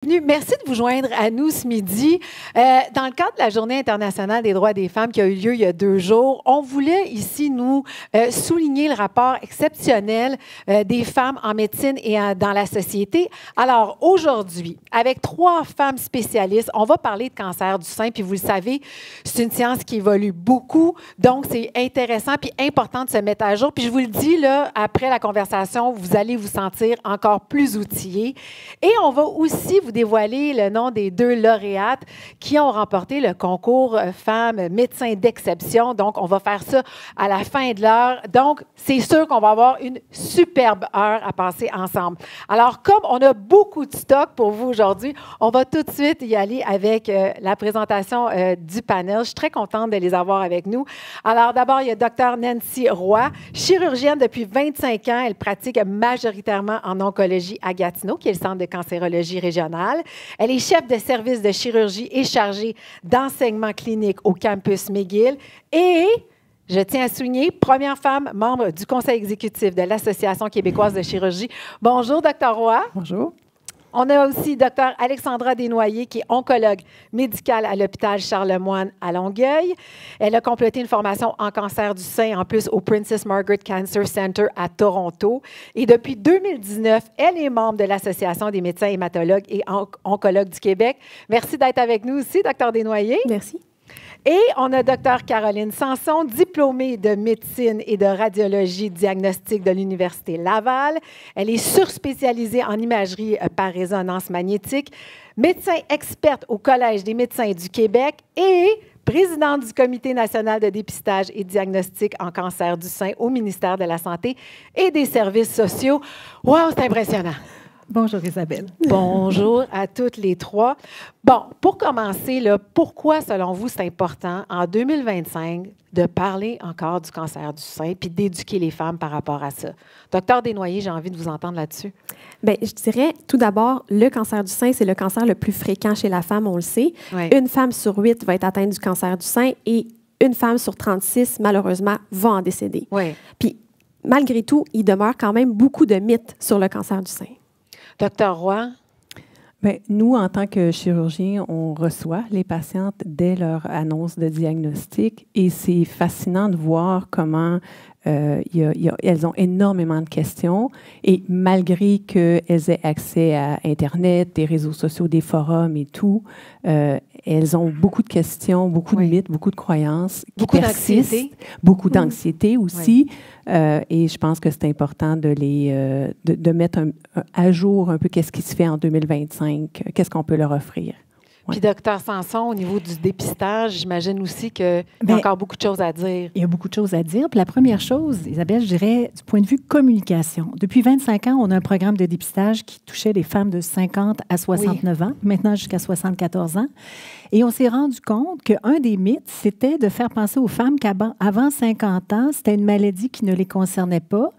Merci de vous joindre à nous ce midi. Dans le cadre de la Journée internationale des droits des femmes qui a eu lieu il y a 2 jours, on voulait ici nous souligner le rapport exceptionnel des femmes en médecine et dans la société. Alors aujourd'hui, avec 3 femmes spécialistes, on va parler de cancer du sein. Puis vous le savez, c'est une science qui évolue beaucoup, donc c'est intéressant puis important de se mettre à jour. Puis je vous le dis, là, après la conversation, vous allez vous sentir encore plus outillés. Et on va aussi vous dévoiler le nom des 2 lauréates qui ont remporté le concours Femmes médecins d'exception. Donc, on va faire ça à la fin de l'heure. Donc, c'est sûr qu'on va avoir une superbe heure à passer ensemble. Alors, comme on a beaucoup de stock pour vous aujourd'hui, on va tout de suite y aller avec la présentation du panel. Je suis très contente de les avoir avec nous. Alors, d'abord, il y a Dr Nancy Roy, chirurgienne depuis 25 ans. Elle pratique majoritairement en oncologie à Gatineau, qui est le centre de cancérologie régionale. Elle est chef de service de chirurgie et chargée d'enseignement clinique au campus McGill. Et, je tiens à souligner, première femme membre du conseil exécutif de l'Association québécoise de chirurgie. Bonjour, Dr Roy. Bonjour. On a aussi Dr Alexandra Desnoyers, qui est oncologue médicale à l'hôpital Charlemagne à Longueuil. Elle a complété une formation en cancer du sein, en plus au Princess Margaret Cancer Center à Toronto. Et depuis 2019, elle est membre de l'Association des médecins hématologues et oncologues du Québec. Merci d'être avec nous aussi, Dr Desnoyers. Merci. Et on a Dr Caroline Sanson, diplômée de médecine et de radiologie diagnostique de l'Université Laval. Elle est surspécialisée en imagerie par résonance magnétique, médecin experte au Collège des médecins du Québec et présidente du Comité national de dépistage et diagnostic en cancer du sein au ministère de la Santé et des Services sociaux. Wow, c'est impressionnant! Bonjour Isabelle. Bonjour à toutes les 3. Bon, pour commencer, là, pourquoi, selon vous, c'est important en 2025 de parler encore du cancer du sein puis d'éduquer les femmes par rapport à ça? Docteur Desnoyers, j'ai envie de vous entendre là-dessus. Bien, je dirais, tout d'abord, le cancer du sein, c'est le cancer le plus fréquent chez la femme, on le sait. Oui. Une femme sur 8 va être atteinte du cancer du sein et une femme sur 36, malheureusement, va en décéder. Oui. Puis, malgré tout, il demeure quand même beaucoup de mythes sur le cancer du sein. Docteur Roy? Bien, nous, en tant que chirurgiens, on reçoit les patientes dès leur annonce de diagnostic et c'est fascinant de voir comment elles ont énormément de questions et malgré qu'elles aient accès à Internet, des réseaux sociaux, des forums et tout, elles ont beaucoup de questions, beaucoup de mythes, beaucoup de croyances qui persistent. Beaucoup d'anxiété aussi. Et je pense que c'est important de mettre à jour un peu qu'est-ce qui se fait en 2025, qu'est-ce qu'on peut leur offrir. Puis, docteur Sanson, au niveau du dépistage, j'imagine aussi qu'il y a encore beaucoup de choses à dire. Il y a beaucoup de choses à dire. Puis la première chose, Isabelle, je dirais, du point de vue communication. Depuis 25 ans, on a un programme de dépistage qui touchait les femmes de 50 à 69 ans, maintenant jusqu'à 74 ans. Et on s'est rendu compte qu'un des mythes, c'était de faire penser aux femmes qu'avant 50 ans, c'était une maladie qui ne les concernait pas,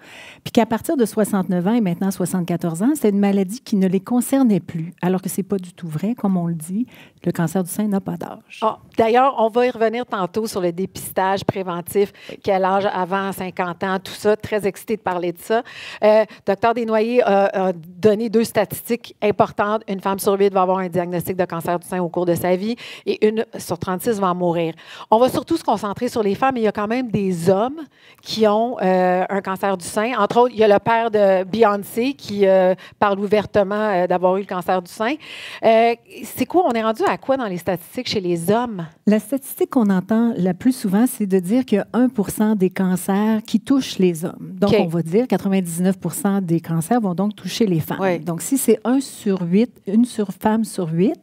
puis qu'à partir de 69 ans et maintenant 74 ans, c'était une maladie qui ne les concernait plus, alors que ce n'est pas du tout vrai, comme on le dit. Le cancer du sein n'a pas d'âge. Oh, d'ailleurs, on va y revenir tantôt sur le dépistage préventif, quel âge avant 50 ans, tout ça. Très excitée de parler de ça. Docteur Desnoyers a donné 2 statistiques importantes. Une femme sur 8 va avoir un diagnostic de cancer du sein au cours de sa vie et une sur 36 va en mourir. On va surtout se concentrer sur les femmes, mais il y a quand même des hommes qui ont un cancer du sein. Entre autres, il y a le père de Beyoncé qui parle ouvertement d'avoir eu le cancer du sein. C'est quoi? On est rendu à quoi dans les statistiques chez les hommes? La statistique qu'on entend la plus souvent, c'est de dire qu'il y a 1 % des cancers qui touchent les hommes. Donc, on va dire 99 % des cancers vont donc toucher les femmes. Oui. Donc, si c'est 1 sur 8, une femme sur 8,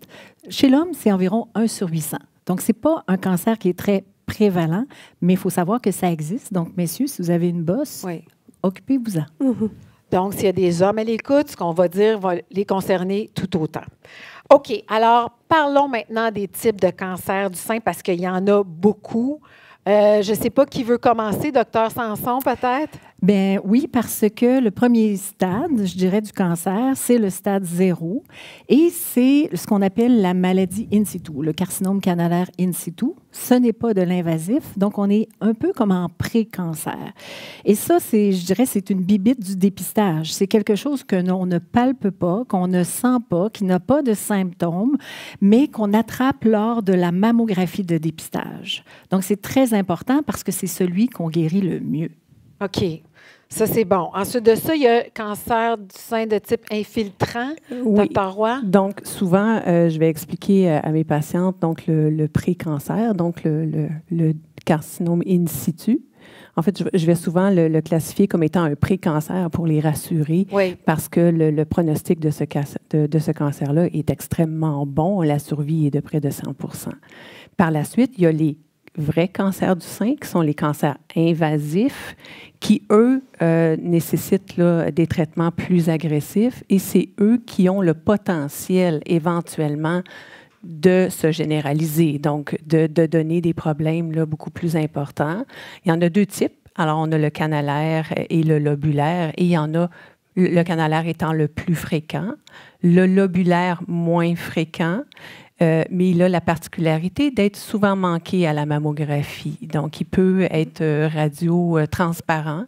chez l'homme, c'est environ 1 sur 800. Donc, ce n'est pas un cancer qui est très prévalent, mais il faut savoir que ça existe. Donc, messieurs, si vous avez une bosse, occupez-vous-en. Donc, s'il y a des hommes à l'écoute, ce qu'on va dire va les concerner tout autant. OK. Alors, parlons maintenant des types de cancer du sein parce qu'il y en a beaucoup. Je ne sais pas qui veut commencer, docteur Sanson, peut-être? Bien oui, parce que le premier stade, je dirais, du cancer, c'est le stade 0 et c'est ce qu'on appelle la maladie in situ, le carcinome canalaire in situ. Ce n'est pas de l'invasif, donc on est un peu comme en pré-cancer. Et ça, je dirais, c'est une bibite du dépistage. C'est quelque chose que l'on ne palpe pas, qu'on ne sent pas, qui n'a pas de symptômes, mais qu'on attrape lors de la mammographie de dépistage. Donc, c'est très important parce que c'est celui qu'on guérit le mieux. OK. Ça, c'est bon. Ensuite de ça, il y a cancer du sein de type infiltrant, Oui. Dr. Roy. Donc, souvent, je vais expliquer à mes patientes donc le pré-cancer, donc le carcinome in situ. En fait, je vais souvent le classifier comme étant un pré-cancer pour les rassurer, Oui. parce que le pronostic de ce cancer-là est extrêmement bon. La survie est de près de 100 %. Par la suite, il y a les vrais cancers du sein, qui sont les cancers invasifs, qui, eux, nécessitent là, des traitements plus agressifs, et c'est eux qui ont le potentiel, éventuellement, de se généraliser, donc de donner des problèmes là, beaucoup plus importants. Il y en a 2 types. Alors, on a le canalaire et le lobulaire, et il y en a, le canalaire étant le plus fréquent, le lobulaire moins fréquent, mais il a la particularité d'être souvent manqué à la mammographie. Donc, il peut être radio-transparent.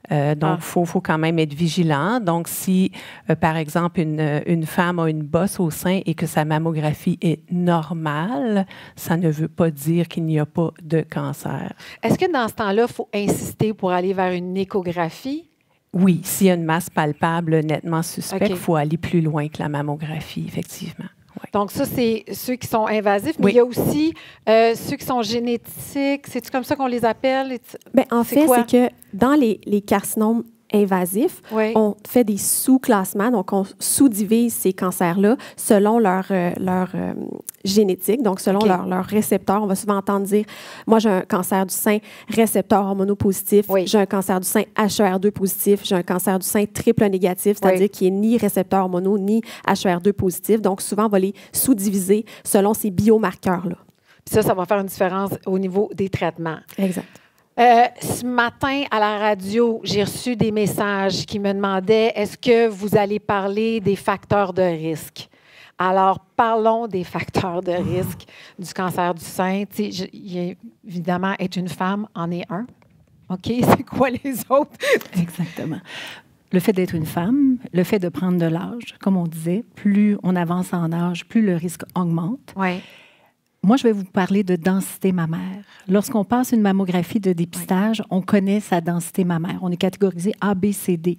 Donc, il faut quand même être vigilant. Donc, si, par exemple, une femme a une bosse au sein et que sa mammographie est normale, ça ne veut pas dire qu'il n'y a pas de cancer. Est-ce que dans ce temps-là, il faut insister pour aller vers une échographie? Oui, s'il y a une masse palpable nettement suspecte, il OK. faut aller plus loin que la mammographie, effectivement. Ouais. Donc, ça, c'est ceux qui sont invasifs, mais Oui. il y a aussi ceux qui sont génétiques. C'est-tu comme ça qu'on les appelle? Bien, en C'est fait, quoi? c'est que dans les carcinomes invasifs, Oui. on fait des sous-classements, donc on sous-divise ces cancers-là selon leur génétique, donc selon OK. leur récepteur. On va souvent entendre dire, moi j'ai un cancer du sein récepteur hormonopositif, Oui. j'ai un cancer du sein HER2 positif, j'ai un cancer du sein triple négatif, c'est-à-dire Oui. qui est ni récepteur hormonaux ni HER2 positif. Donc souvent, on va les sous-diviser selon ces biomarqueurs-là. Puis ça va faire une différence au niveau des traitements. Exact. Ce matin, à la radio, j'ai reçu des messages qui me demandaient est-ce que vous allez parler des facteurs de risque? Alors, parlons des facteurs de risque du cancer du sein. Tu sais, évidemment, être une femme en est un. OK? C'est quoi les autres? Exactement. Le fait d'être une femme, le fait de prendre de l'âge, comme on disait, plus on avance en âge, plus le risque augmente. Oui. Moi, je vais vous parler de densité mammaire. Lorsqu'on passe une mammographie de dépistage, on connaît sa densité mammaire. On est catégorisé A, B, C, D.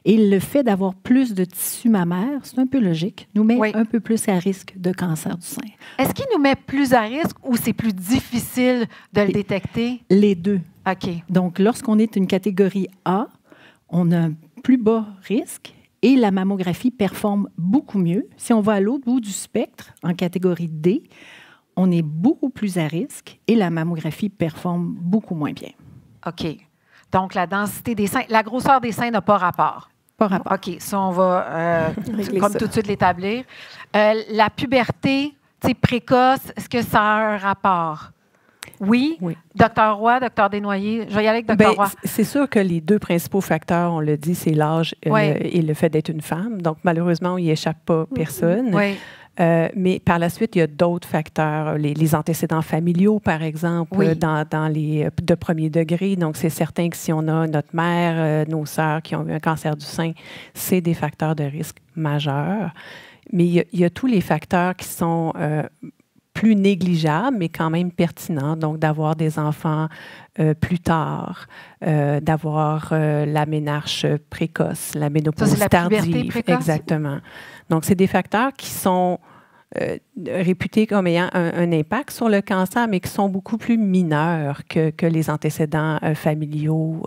Et le fait d'avoir plus de tissu mammaire, c'est un peu logique, nous met Oui. un peu plus à risque de cancer du sein. Est-ce qu'il nous met plus à risque ou c'est plus difficile de le détecter? Les deux. OK. Donc, lorsqu'on est une catégorie A, on a un plus bas risque et la mammographie performe beaucoup mieux. Si on va à l'autre bout du spectre, en catégorie D, on est beaucoup plus à risque et la mammographie performe beaucoup moins bien. OK. Donc, la densité des seins, la grosseur des seins n'a pas rapport. Pas rapport. OK, ça, on va Régler comme ça. tout de suite l'établir. La puberté, tu sais, précoce, est-ce que ça a un rapport? Oui. Oui. Docteur Roy, Docteur Desnoyers, je vais y aller avec Docteur Bien, Roy. c'est sûr que les 2 principaux facteurs, on le dit, c'est l'âge Ouais. et le fait d'être une femme. Donc, malheureusement, il n'y échappe pas personne. Oui. Mais par la suite, il y a d'autres facteurs, les antécédents familiaux, par exemple, Oui. dans les de premier degré. Donc, c'est certain que si on a notre mère, nos sœurs qui ont eu un cancer du sein, c'est des facteurs de risque majeurs. Mais il y a tous les facteurs qui sont plus négligeables, mais quand même pertinents. Donc, d'avoir des enfants plus tard, d'avoir la ménarche précoce, la ménopause Ça, c'est la puberté tardive. précoce? Exactement. Donc, c'est des facteurs qui sont réputés comme ayant un impact sur le cancer, mais qui sont beaucoup plus mineurs que les antécédents familiaux,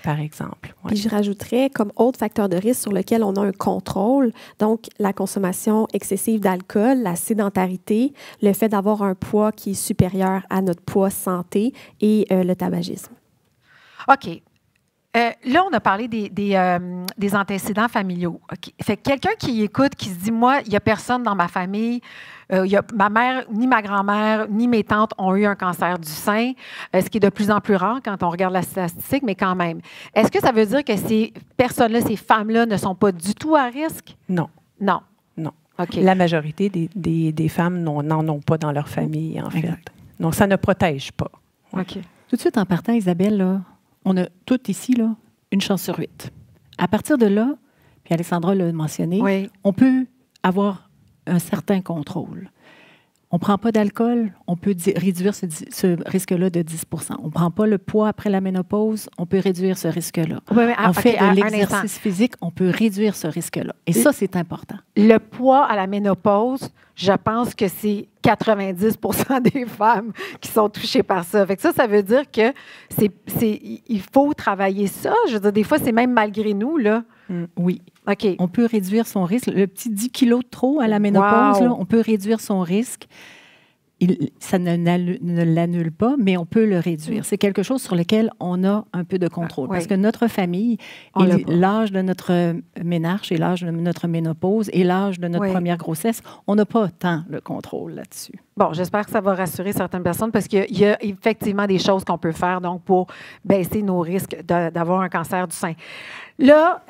par exemple. Ouais. Puis je rajouterais comme autre facteur de risque sur lequel on a un contrôle, donc la consommation excessive d'alcool, la sédentarité, le fait d'avoir un poids qui est supérieur à notre poids santé et le tabagisme. OK. Là, on a parlé des antécédents familiaux. OK. Fait que quelqu'un qui écoute, qui se dit, moi, il n'y a personne dans ma famille, ma mère, ni ma grand-mère, ni mes tantes ont eu un cancer du sein, ce qui est de plus en plus rare quand on regarde la statistique, mais quand même. Est-ce que ça veut dire que ces personnes-là, ces femmes-là, ne sont pas du tout à risque? Non. Non. Non. Okay. La majorité des femmes n'en ont pas dans leur famille, en fait. Exact. Donc, ça ne protège pas. OK. Tout de suite, en partant, Isabelle, là, on a toutes ici là, une chance sur 8. À partir de là, puis Alexandra l'a mentionné, Oui. on peut avoir un certain contrôle. On ne prend pas d'alcool, on peut réduire ce risque-là de 10 On ne prend pas le poids après la ménopause, on peut réduire ce risque-là. Oui, On fait de l'exercice physique, on peut réduire ce risque-là. Et ça, c'est important. Le poids à la ménopause, je pense que c'est 90 des femmes qui sont touchées par ça. Fait que ça veut dire que il faut travailler ça. Je veux dire, des fois, c'est même malgré nous, là. Oui. OK. On peut réduire son risque. Le petit 10 kilos de trop à la ménopause, là, on peut réduire son risque. Ça ne l'annule pas, mais on peut le réduire. C'est quelque chose sur lequel on a un peu de contrôle. Parce que notre famille, l'âge de notre ménarche et l'âge de notre ménopause et l'âge de notre première grossesse, on n'a pas tant le contrôle là-dessus. Bon, j'espère que ça va rassurer certaines personnes parce qu'il y a effectivement des choses qu'on peut faire donc pour baisser nos risques d'avoir un cancer du sein. Là,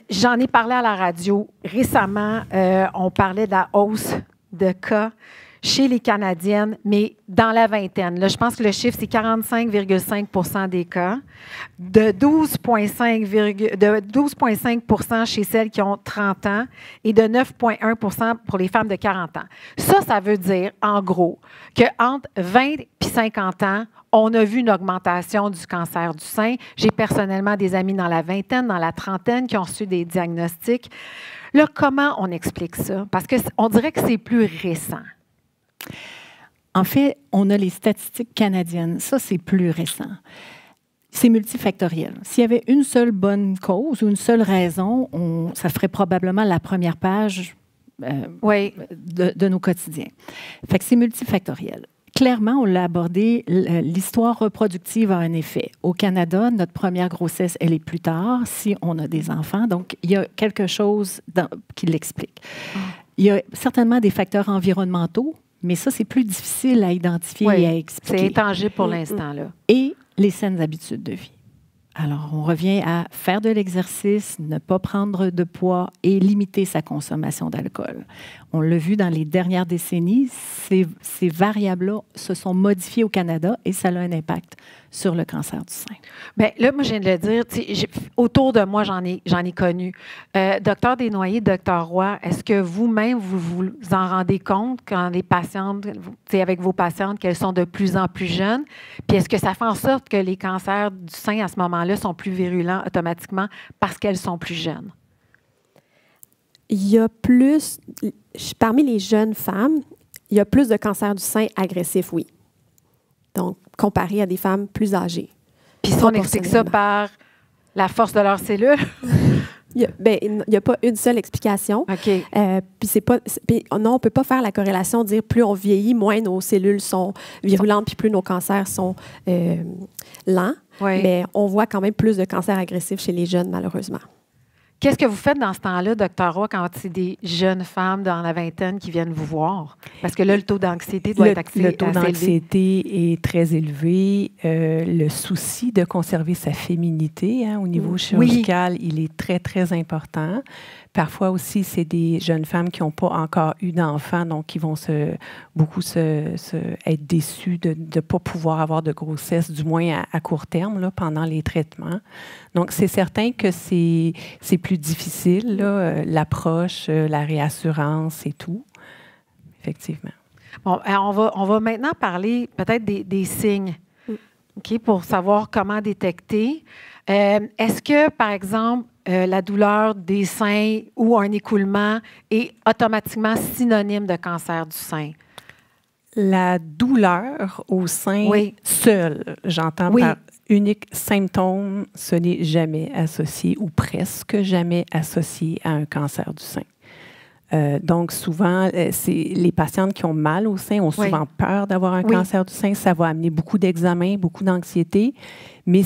j'en ai parlé à la radio. Récemment, on parlait de la hausse de cas chez les Canadiennes, mais dans la vingtaine. Là, je pense que le chiffre, c'est 45,5 des cas, de 12,5 chez celles qui ont 30 ans et de 9,1 pour les femmes de 40 ans. Ça veut dire, en gros, qu'entre 20 et 50 ans, on a vu une augmentation du cancer du sein. J'ai personnellement des amis dans la vingtaine, dans la trentaine qui ont reçu des diagnostics. Là, comment on explique ça? Parce qu'on dirait que c'est plus récent. En fait, on a les statistiques canadiennes. Ça, c'est plus récent. C'est multifactoriel. S'il y avait une seule bonne cause ou une seule raison, ça ferait probablement la première page de nos quotidiens. Fait que c'est multifactoriel. Clairement, on l'a abordé, l'histoire reproductive a un effet. Au Canada, notre première grossesse, elle est plus tard si on a des enfants. Donc, il y a quelque chose qui l'explique. Il y a certainement des facteurs environnementaux, mais ça, c'est plus difficile à identifier et à expliquer. C'est intangible pour l'instant, là. Et les saines habitudes de vie. Alors, on revient à faire de l'exercice, ne pas prendre de poids et limiter sa consommation d'alcool. On l'a vu dans les dernières décennies, ces variables-là se sont modifiées au Canada et ça a un impact sur le cancer du sein. Bien, là, moi, je viens de le dire, autour de moi, j'en ai connu. Docteur Desnoyers, Docteur Roy, est-ce que vous-même, vous en rendez compte quand les patientes, avec vos patientes, qu'elles sont de plus en plus jeunes? Puis est-ce que ça fait en sorte que les cancers du sein, à ce moment-là, sont plus virulents automatiquement parce qu'elles sont plus jeunes? Il y a plus, parmi les jeunes femmes, il y a plus de cancers du sein agressifs, oui. Donc, comparé à des femmes plus âgées. Puis si on explique ça par la force de leurs cellules? Il n'y a pas une seule explication. OK. Non, on ne peut pas faire la corrélation, dire plus on vieillit, moins nos cellules sont virulentes, puis plus nos cancers sont lents. Oui. Mais on voit quand même plus de cancers agressifs chez les jeunes, malheureusement. Qu'est-ce que vous faites dans ce temps-là, Dr. Roy, quand c'est des jeunes femmes dans la vingtaine qui viennent vous voir? Parce que là, le taux d'anxiété doit être assez élevé. Le taux d'anxiété est très élevé. Le souci de conserver sa féminité au niveau chirurgical, il est très, très important. Parfois aussi, c'est des jeunes femmes qui n'ont pas encore eu d'enfants, donc qui vont beaucoup être déçues de ne pas pouvoir avoir de grossesse, du moins à court terme, là, pendant les traitements. Donc, c'est certain que c'est plus difficile, là, l'approche, la réassurance et tout, effectivement. Bon, alors on va maintenant parler peut-être des signes, OK, pour savoir comment détecter. Est-ce que, par exemple, la douleur des seins ou un écoulement est automatiquement synonyme de cancer du sein? La douleur au sein seule, j'entends par unique symptôme, ce n'est jamais associé ou presque jamais associé à un cancer du sein. Donc, souvent, les patientes qui ont mal au sein ont souvent peur d'avoir un cancer du sein. Ça va amener beaucoup d'examens, beaucoup d'anxiété, mais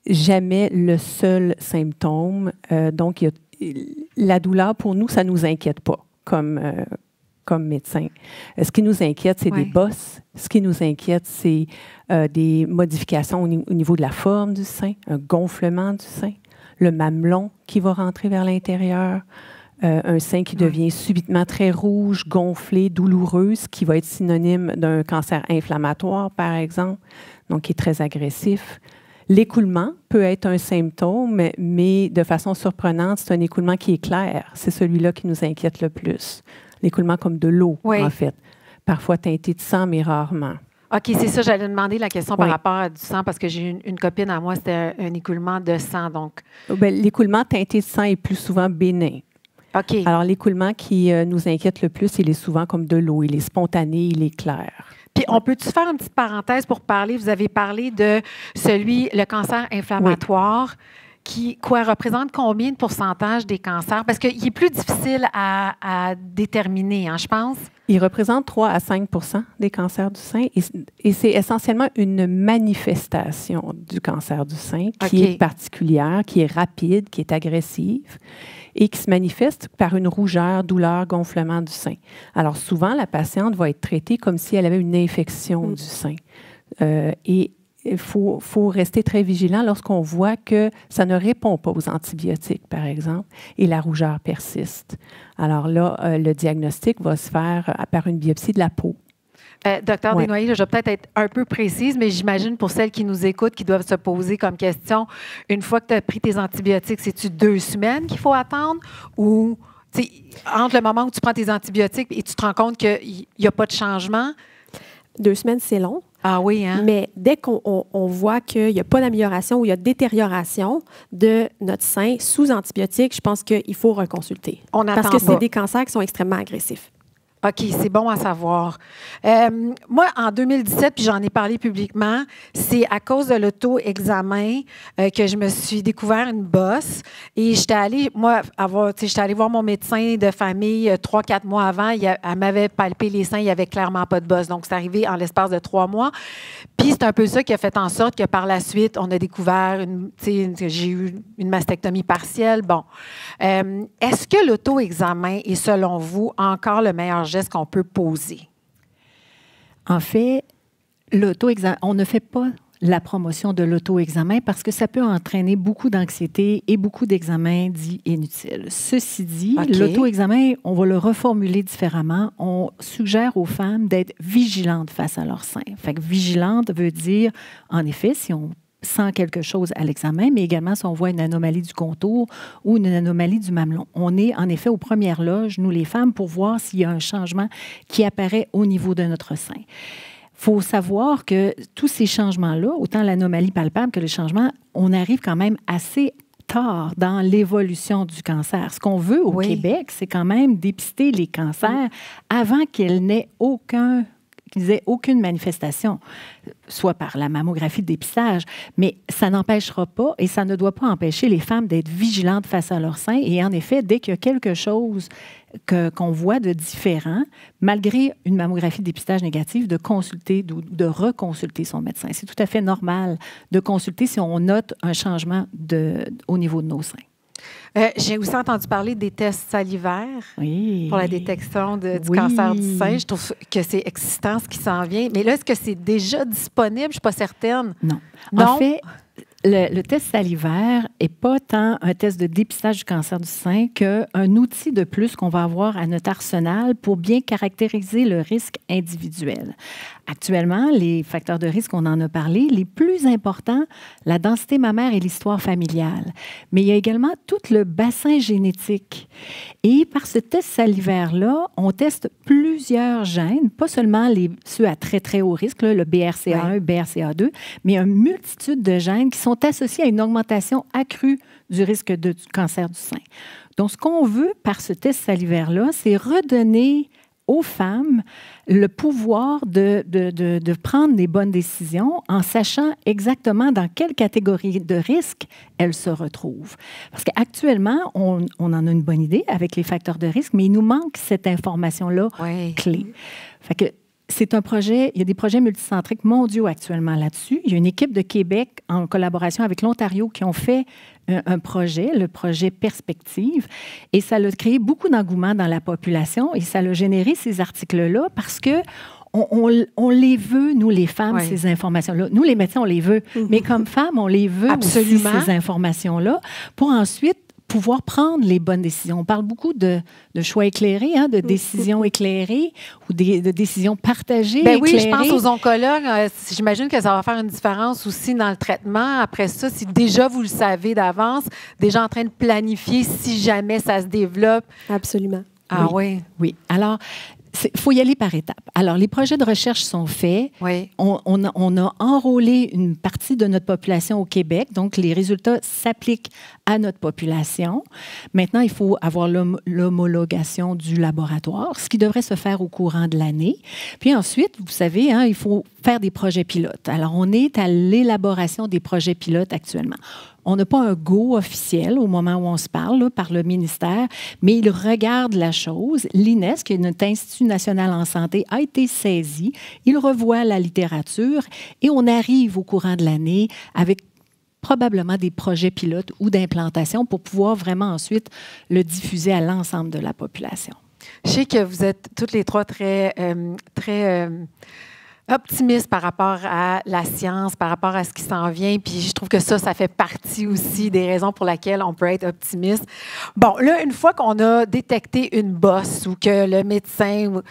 jamais le seul symptôme. Donc, la douleur, pour nous, ça ne nous inquiète pas comme médecin. Ce qui nous inquiète, c'est des bosses. Ce qui nous inquiète, c'est des modifications au niveau de la forme du sein, un gonflement du sein, le mamelon qui va rentrer vers l'intérieur, un sein qui devient subitement très rouge, gonflé, douloureux, ce qui va être synonyme d'un cancer inflammatoire, par exemple, donc qui est très agressif. L'écoulement peut être un symptôme, mais de façon surprenante, c'est un écoulement qui est clair. C'est celui-là qui nous inquiète le plus. L'écoulement comme de l'eau, en fait. Parfois teinté de sang, mais rarement. OK, c'est ça, j'allais demander la question par rapport à du sang, parce que j'ai une copine à moi, c'était un écoulement de sang, donc... L'écoulement teinté de sang est plus souvent bénin. OK. Alors, l'écoulement qui nous inquiète le plus, il est souvent comme de l'eau. Il est spontané, il est clair. Puis, on peut-tu faire une petite parenthèse pour parler? Vous avez parlé de le cancer inflammatoire, qui représente combien de pourcentage des cancers? Parce qu'il est plus difficile à déterminer, hein, je pense. Il représente 3 à 5 des cancers du sein et c'est essentiellement une manifestation du cancer du sein qui est particulière, qui est rapide, qui est agressive et qui se manifeste par une rougeur, douleur, gonflement du sein. Alors souvent, la patiente va être traitée comme si elle avait une infection du sein. Et il faut rester très vigilant lorsqu'on voit que ça ne répond pas aux antibiotiques, par exemple, et la rougeur persiste. Alors là, le diagnostic va se faire par une biopsie de la peau. Docteur Desnoyers, je vais peut-être être un peu précise, mais j'imagine pour celles qui nous écoutent, qui doivent se poser comme question, une fois que tu as pris tes antibiotiques, c'est-tu 2 semaines qu'il faut attendre ou entre le moment où tu prends tes antibiotiques et tu te rends compte qu'il n'y a pas de changement? 2 semaines, c'est long. Ah oui, hein? Mais dès qu'on voit qu'il n'y a pas d'amélioration ou il y a détérioration de notre sein sous antibiotiques, je pense qu'il faut reconsulter. Parce que c'est des cancers qui sont extrêmement agressifs. OK, c'est bon à savoir. Moi, en 2017, puis j'en ai parlé publiquement, c'est à cause de l'auto-examen que je me suis découvert une bosse. Et j'étais allée, voir mon médecin de famille 3-4 mois avant. Elle m'avait palpé les seins, il n'y avait clairement pas de bosse. Donc, c'est arrivé en l'espace de 3 mois. Puis, c'est un peu ça qui a fait en sorte que par la suite, on a découvert, j'ai eu une mastectomie partielle. Bon. Est-ce que l'auto-examen est, selon vous, encore le meilleur geste qu'on peut poser? En fait, l'auto-examen, on ne fait pas la promotion de l'auto-examen parce que ça peut entraîner beaucoup d'anxiété et beaucoup d'examens dits inutiles. Ceci dit, l'auto-examen, on va le reformuler différemment. On suggère aux femmes d'être vigilantes face à leur sein. Fait que vigilante veut dire, en effet, si on sent quelque chose à l'examen, mais également si on voit une anomalie du contour ou une anomalie du mamelon. On est en effet aux premières loges, nous les femmes, pour voir s'il y a un changement qui apparaît au niveau de notre sein. Il faut savoir que tous ces changements-là, autant l'anomalie palpable que le changement, on arrive quand même assez tard dans l'évolution du cancer. Ce qu'on veut au Québec, c'est quand même dépister les cancers avant qu'ils n'aient aucune manifestation, soit par la mammographie de dépistage, mais ça n'empêchera pas et ça ne doit pas empêcher les femmes d'être vigilantes face à leur sein. Et en effet, dès qu'il y a quelque chose qu'on voit de différent, malgré une mammographie de dépistage négative, de consulter, de reconsulter son médecin. C'est tout à fait normal de consulter si on note un changement au niveau de nos seins. J'ai aussi entendu parler des tests salivaires pour la détection du cancer du sein. Je trouve que c'est excitant ce qui s'en vient. Mais là, est-ce que c'est déjà disponible? Je ne suis pas certaine. Non. En fait, le test salivaire n'est pas tant un test de dépistage du cancer du sein qu'un outil de plus qu'on va avoir à notre arsenal pour bien caractériser le risque individuel. Actuellement, les facteurs de risque, on en a parlé, les plus importants, la densité mammaire et l'histoire familiale. Mais il y a également tout le bassin génétique. Et par ce test salivaire-là, on teste plusieurs gènes, pas seulement ceux à très, très haut risque, le BRCA1, BRCA2, mais une multitude de gènes qui sont associés à une augmentation accrue du risque du cancer du sein. Donc, ce qu'on veut par ce test salivaire-là, c'est redonner aux femmes le pouvoir de prendre les bonnes décisions en sachant exactement dans quelle catégorie de risque elles se retrouvent. Parce qu'actuellement, on en a une bonne idée avec les facteurs de risque, mais il nous manque cette information-là clé. Fait que c'est un projet, il y a des projets multicentriques mondiaux actuellement là-dessus. Il y a une équipe de Québec en collaboration avec l'Ontario qui ont fait un projet, le projet Perspective, et ça a créé beaucoup d'engouement dans la population et ça a généré ces articles-là parce que on les veut, nous, les femmes, ces informations-là. Nous, les médecins, on les veut, mais comme femmes, on les veut aussi, ces informations-là, pour ensuite pouvoir prendre les bonnes décisions. On parle beaucoup de choix éclairés, de décisions éclairées ou de décisions partagées, ben oui, éclairées. je pense aux oncologues. J'imagine que ça va faire une différence aussi dans le traitement. Après ça, si déjà vous le savez d'avance, déjà en train de planifier si jamais ça se développe. Absolument. Ah oui. Oui. Alors, il faut y aller par étapes. Alors, les projets de recherche sont faits. Oui. On a enrôlé une partie de notre population au Québec. Donc, les résultats s'appliquent à notre population. Maintenant, il faut avoir l'homologation du laboratoire, ce qui devrait se faire au courant de l'année. Puis ensuite, vous savez, il faut faire des projets pilotes. Alors, on est à l'élaboration des projets pilotes actuellement. On n'a pas un go officiel au moment où on se parle là, par le ministère, mais il regarde la chose. L'INES, qui est notre Institut national en santé, a été saisi. Il revoit la littérature et on arrive au courant de l'année avec probablement des projets pilotes ou d'implantation pour pouvoir vraiment ensuite le diffuser à l'ensemble de la population. Je sais que vous êtes toutes les trois très optimiste par rapport à la science, par rapport à ce qui s'en vient. Puis je trouve que ça fait partie aussi des raisons pour lesquelles on peut être optimiste. Bon, là, une fois qu'on a détecté une bosse ou que le médecin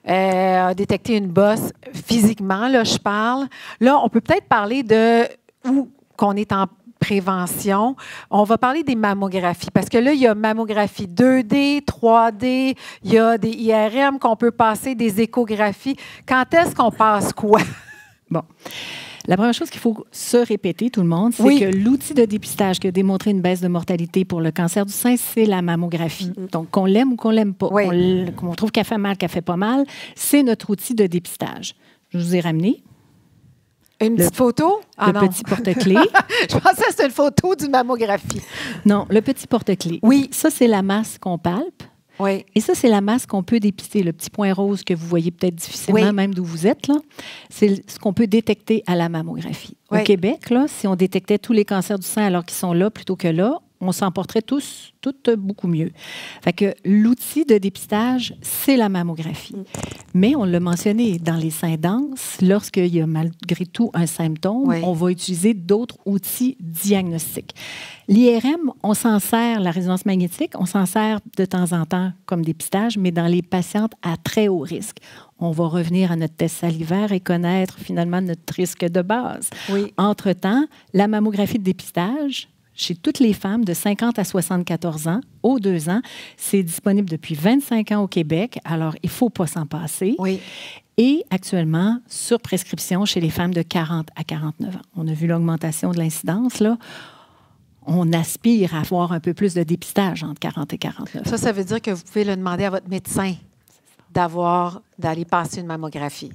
a détecté une bosse physiquement, là, je parle, là, on peut peut-être parler de où qu'on est en prévention. On va parler des mammographies parce que là, il y a mammographie 2D, 3D, il y a des IRM qu'on peut passer, des échographies. Quand est-ce qu'on passe quoi? Bon. La première chose qu'il faut se répéter, tout le monde, c'est que l'outil de dépistage qui a démontré une baisse de mortalité pour le cancer du sein, c'est la mammographie. Donc, qu'on l'aime ou qu'on l'aime pas, qu'on trouve qu'elle fait mal, qu'elle fait pas mal, c'est notre outil de dépistage. Je vous ai ramené une petite photo? Le petit porte-clés. Je pensais que c'était une photo d'une mammographie. Non, le petit porte-clés. Oui. Ça, c'est la masse qu'on palpe. Oui. Et ça, c'est la masse qu'on peut dépister. Le petit point rose que vous voyez peut-être difficilement, même d'où vous êtes, là, c'est ce qu'on peut détecter à la mammographie. Au Québec, là, si on détectait tous les cancers du sein alors qu'ils sont là plutôt que là, on s'en porterait toutes beaucoup mieux. Fait que l'outil de dépistage, c'est la mammographie. Mais on l'a mentionné, dans les seins denses, lorsqu'il y a malgré tout un symptôme, on va utiliser d'autres outils diagnostiques. L'IRM, on s'en sert, la résonance magnétique, on s'en sert de temps en temps comme dépistage, mais dans les patientes à très haut risque. On va revenir à notre test salivaire et connaître finalement notre risque de base. Entre-temps, la mammographie de dépistage, chez toutes les femmes de 50 à 74 ans, aux 2 ans, c'est disponible depuis 25 ans au Québec, alors il ne faut pas s'en passer. Et actuellement, sur prescription chez les femmes de 40 à 49 ans. On a vu l'augmentation de l'incidence, là. On aspire à avoir un peu plus de dépistage entre 40 et 49 ans. Ça veut dire que vous pouvez le demander à votre médecin d'aller passer une mammographie.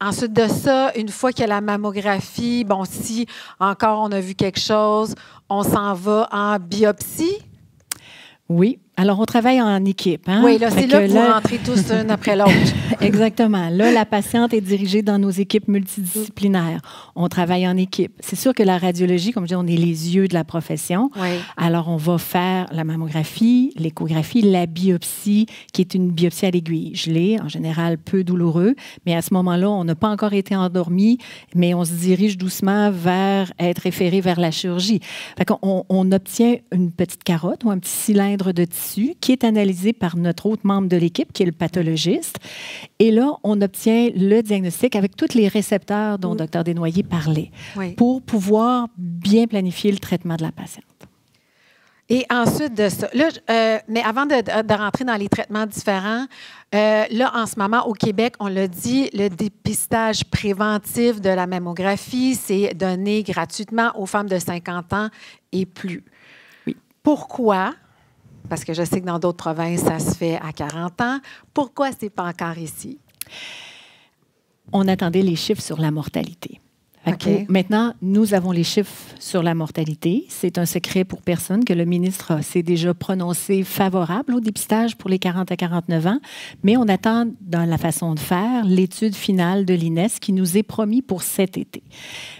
Ensuite de ça, une fois qu'il y a la mammographie, bon, si encore on a vu quelque chose, on s'en va en biopsie? Oui. Alors, on travaille en équipe. Oui, là, c'est là que vous rentrez tous un après l'autre. Exactement. Là, la patiente est dirigée dans nos équipes multidisciplinaires. On travaille en équipe. C'est sûr que la radiologie, comme je dis, on est les yeux de la profession. Alors, on va faire la mammographie, l'échographie, la biopsie, qui est une biopsie à l'aiguille gelée, en général peu douloureux. Mais à ce moment-là, on n'a pas encore été endormi, mais on se dirige doucement vers être référé vers la chirurgie. Fait qu'on obtient une petite carotte ou un petit cylindre de tissu qui est analysé par notre autre membre de l'équipe, qui est le pathologiste. Et là, on obtient le diagnostic avec tous les récepteurs dont Dr Desnoyers parlait pour pouvoir bien planifier le traitement de la patiente. Et ensuite de ça, là, mais avant de rentrer dans les traitements différents, là, en ce moment, au Québec, on l'a dit, le dépistage préventif de la mammographie, c'est donné gratuitement aux femmes de 50 ans et plus. Pourquoi? Parce que je sais que dans d'autres provinces, ça se fait à 40 ans. Pourquoi ce n'est pas encore ici? On attendait les chiffres sur la mortalité. Maintenant, nous avons les chiffres sur la mortalité. C'est un secret pour personne que le ministre s'est déjà prononcé favorable au dépistage pour les 40 à 49 ans, mais on attend, dans la façon de faire, l'étude finale de l'INES qui nous est promis pour cet été.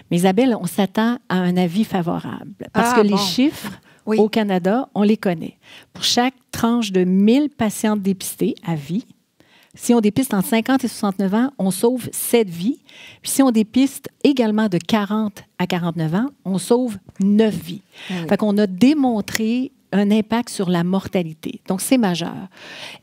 Mais Isabelle, on s'attend à un avis favorable parce que les chiffres au Canada, on les connaît. Pour chaque tranche de 1000 patientes dépistées à vie, si on dépiste entre 50 et 69 ans, on sauve 7 vies. Puis si on dépiste également de 40 à 49 ans, on sauve 9 vies. Fait qu'on a démontré un impact sur la mortalité. Donc, c'est majeur.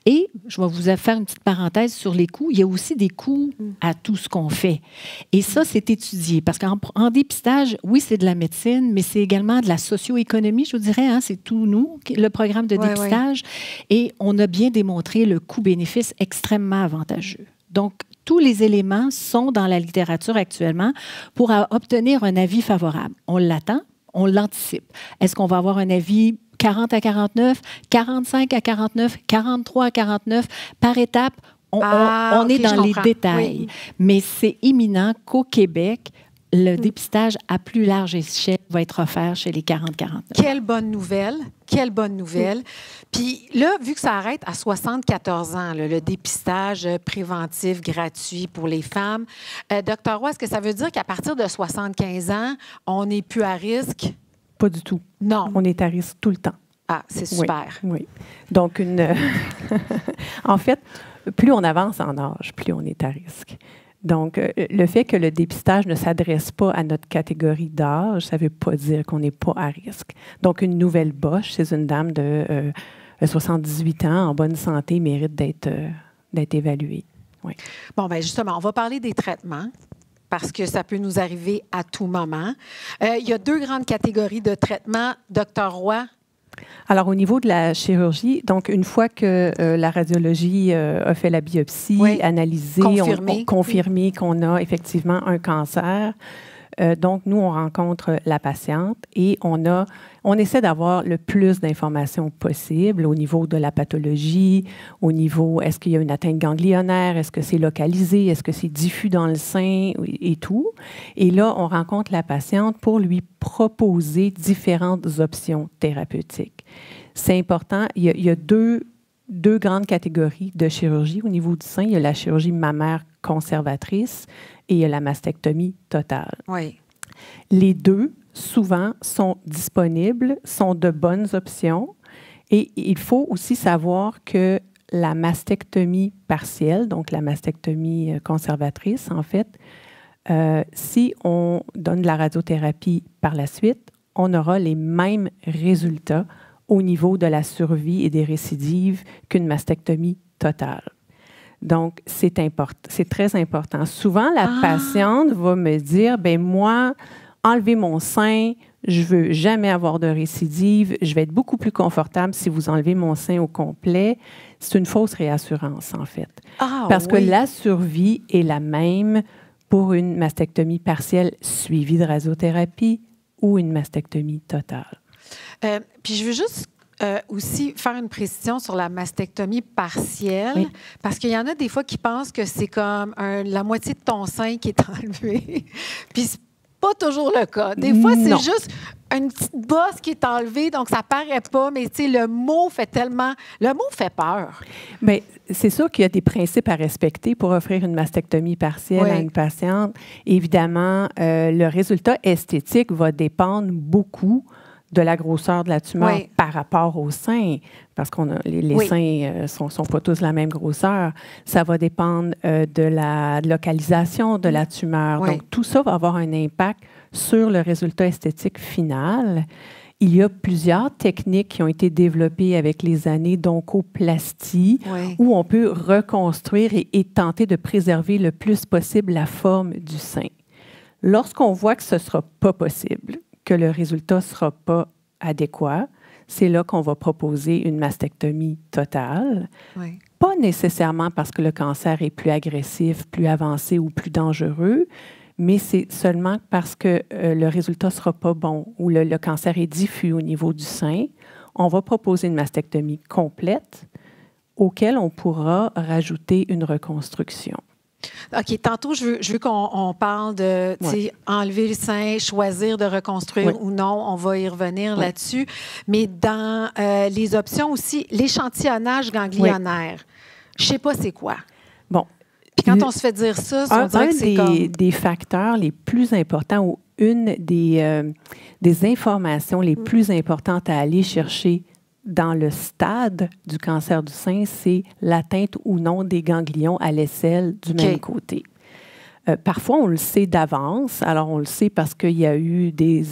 Et je vais vous faire une petite parenthèse sur les coûts. Il y a aussi des coûts à tout ce qu'on fait. Et ça, c'est étudié. Parce qu'en dépistage, oui, c'est de la médecine, mais c'est également de la socio-économie, je vous dirais. Hein, c'est tout nous, le programme de dépistage. Et on a bien démontré le coût-bénéfice extrêmement avantageux. Donc, tous les éléments sont dans la littérature actuellement pour obtenir un avis favorable. On l'attend, on l'anticipe. Est-ce qu'on va avoir un avis 40 à 49, 45 à 49, 43 à 49, par étape? On est dans les détails. Mais c'est imminent qu'au Québec, le dépistage à plus large échelle va être offert chez les 40-49. Quelle bonne nouvelle! Quelle bonne nouvelle! Puis là, vu que ça arrête à 74 ans, le dépistage préventif gratuit pour les femmes, Dr. Roy, est-ce que ça veut dire qu'à partir de 75 ans, on n'est plus à risque? Pas du tout. Non. On est à risque tout le temps. Ah, c'est super. Oui. Donc, en fait, plus on avance en âge, plus on est à risque. Donc, le fait que le dépistage ne s'adresse pas à notre catégorie d'âge, ça ne veut pas dire qu'on n'est pas à risque. Donc, une nouvelle boche chez une dame de 78 ans en bonne santé mérite d'être évaluée. Oui. Bon, bien justement, on va parler des traitements, parce que ça peut nous arriver à tout moment. Il y a 2 grandes catégories de traitements. Dr. Roy? Alors, au niveau de la chirurgie, donc une fois que la radiologie a fait la biopsie, analysé, confirmé qu'on a effectivement un cancer, donc nous, on rencontre la patiente et on essaie d'avoir le plus d'informations possible au niveau de la pathologie, au niveau, est-ce qu'il y a une atteinte ganglionnaire, est-ce que c'est localisé, est-ce que c'est diffus dans le sein et tout. Et là, on rencontre la patiente pour lui proposer différentes options thérapeutiques. C'est important, il y a deux grandes catégories de chirurgie au niveau du sein. Il y a la chirurgie mammaire conservatrice et il y a la mastectomie totale. Oui. Les deux, souvent, sont disponibles, sont de bonnes options. Et il faut aussi savoir que la mastectomie partielle, donc la mastectomie conservatrice, en fait, si on donne de la radiothérapie par la suite, on aura les mêmes résultats au niveau de la survie et des récidives qu'une mastectomie totale. Donc, c'est très important. Souvent, la patiente va me dire, bien moi, enlever mon sein, je veux jamais avoir de récidive, je vais être beaucoup plus confortable si vous enlevez mon sein au complet. C'est une fausse réassurance, en fait. Parce que la survie est la même pour une mastectomie partielle suivie de radiothérapie ou une mastectomie totale. Puis je veux juste aussi faire une précision sur la mastectomie partielle, parce qu'il y en a des fois qui pensent que c'est comme la moitié de ton sein qui est enlevée. Puis c'est pas toujours le cas. Des fois, c'est juste une petite bosse qui est enlevée, donc ça paraît pas, mais tu sais, le mot fait peur. Bien, c'est sûr qu'il y a des principes à respecter pour offrir une mastectomie partielle à une patiente. Évidemment, le résultat esthétique va dépendre beaucoup de la grosseur de la tumeur par rapport au sein, parce que les seins sont pas tous la même grosseur. Ça va dépendre de la localisation de la tumeur. Donc, tout ça va avoir un impact sur le résultat esthétique final. Il y a plusieurs techniques qui ont été développées avec les années d'oncoplastie, où on peut reconstruire et tenter de préserver le plus possible la forme du sein. Lorsqu'on voit que ce ne sera pas possible, que le résultat ne sera pas adéquat, c'est là qu'on va proposer une mastectomie totale. Pas nécessairement parce que le cancer est plus agressif, plus avancé ou plus dangereux, mais c'est seulement parce que le résultat ne sera pas bon ou le cancer est diffus au niveau du sein. On va proposer une mastectomie complète auquel on pourra rajouter une reconstruction. OK, tantôt, je veux qu'on parle de enlever le sein, choisir de reconstruire ou non. On va y revenir là-dessus. Mais dans les options aussi, l'échantillonnage ganglionnaire, je ne sais pas c'est quoi. Bon. Puis quand on se fait dire ça, on dirait que c'est comme... des facteurs les plus importants ou une des informations les plus importantes à aller chercher dans le stade du cancer du sein, c'est l'atteinte ou non des ganglions à l'aisselle du même côté. Parfois, on le sait d'avance. Alors, on le sait parce qu'il y a eu des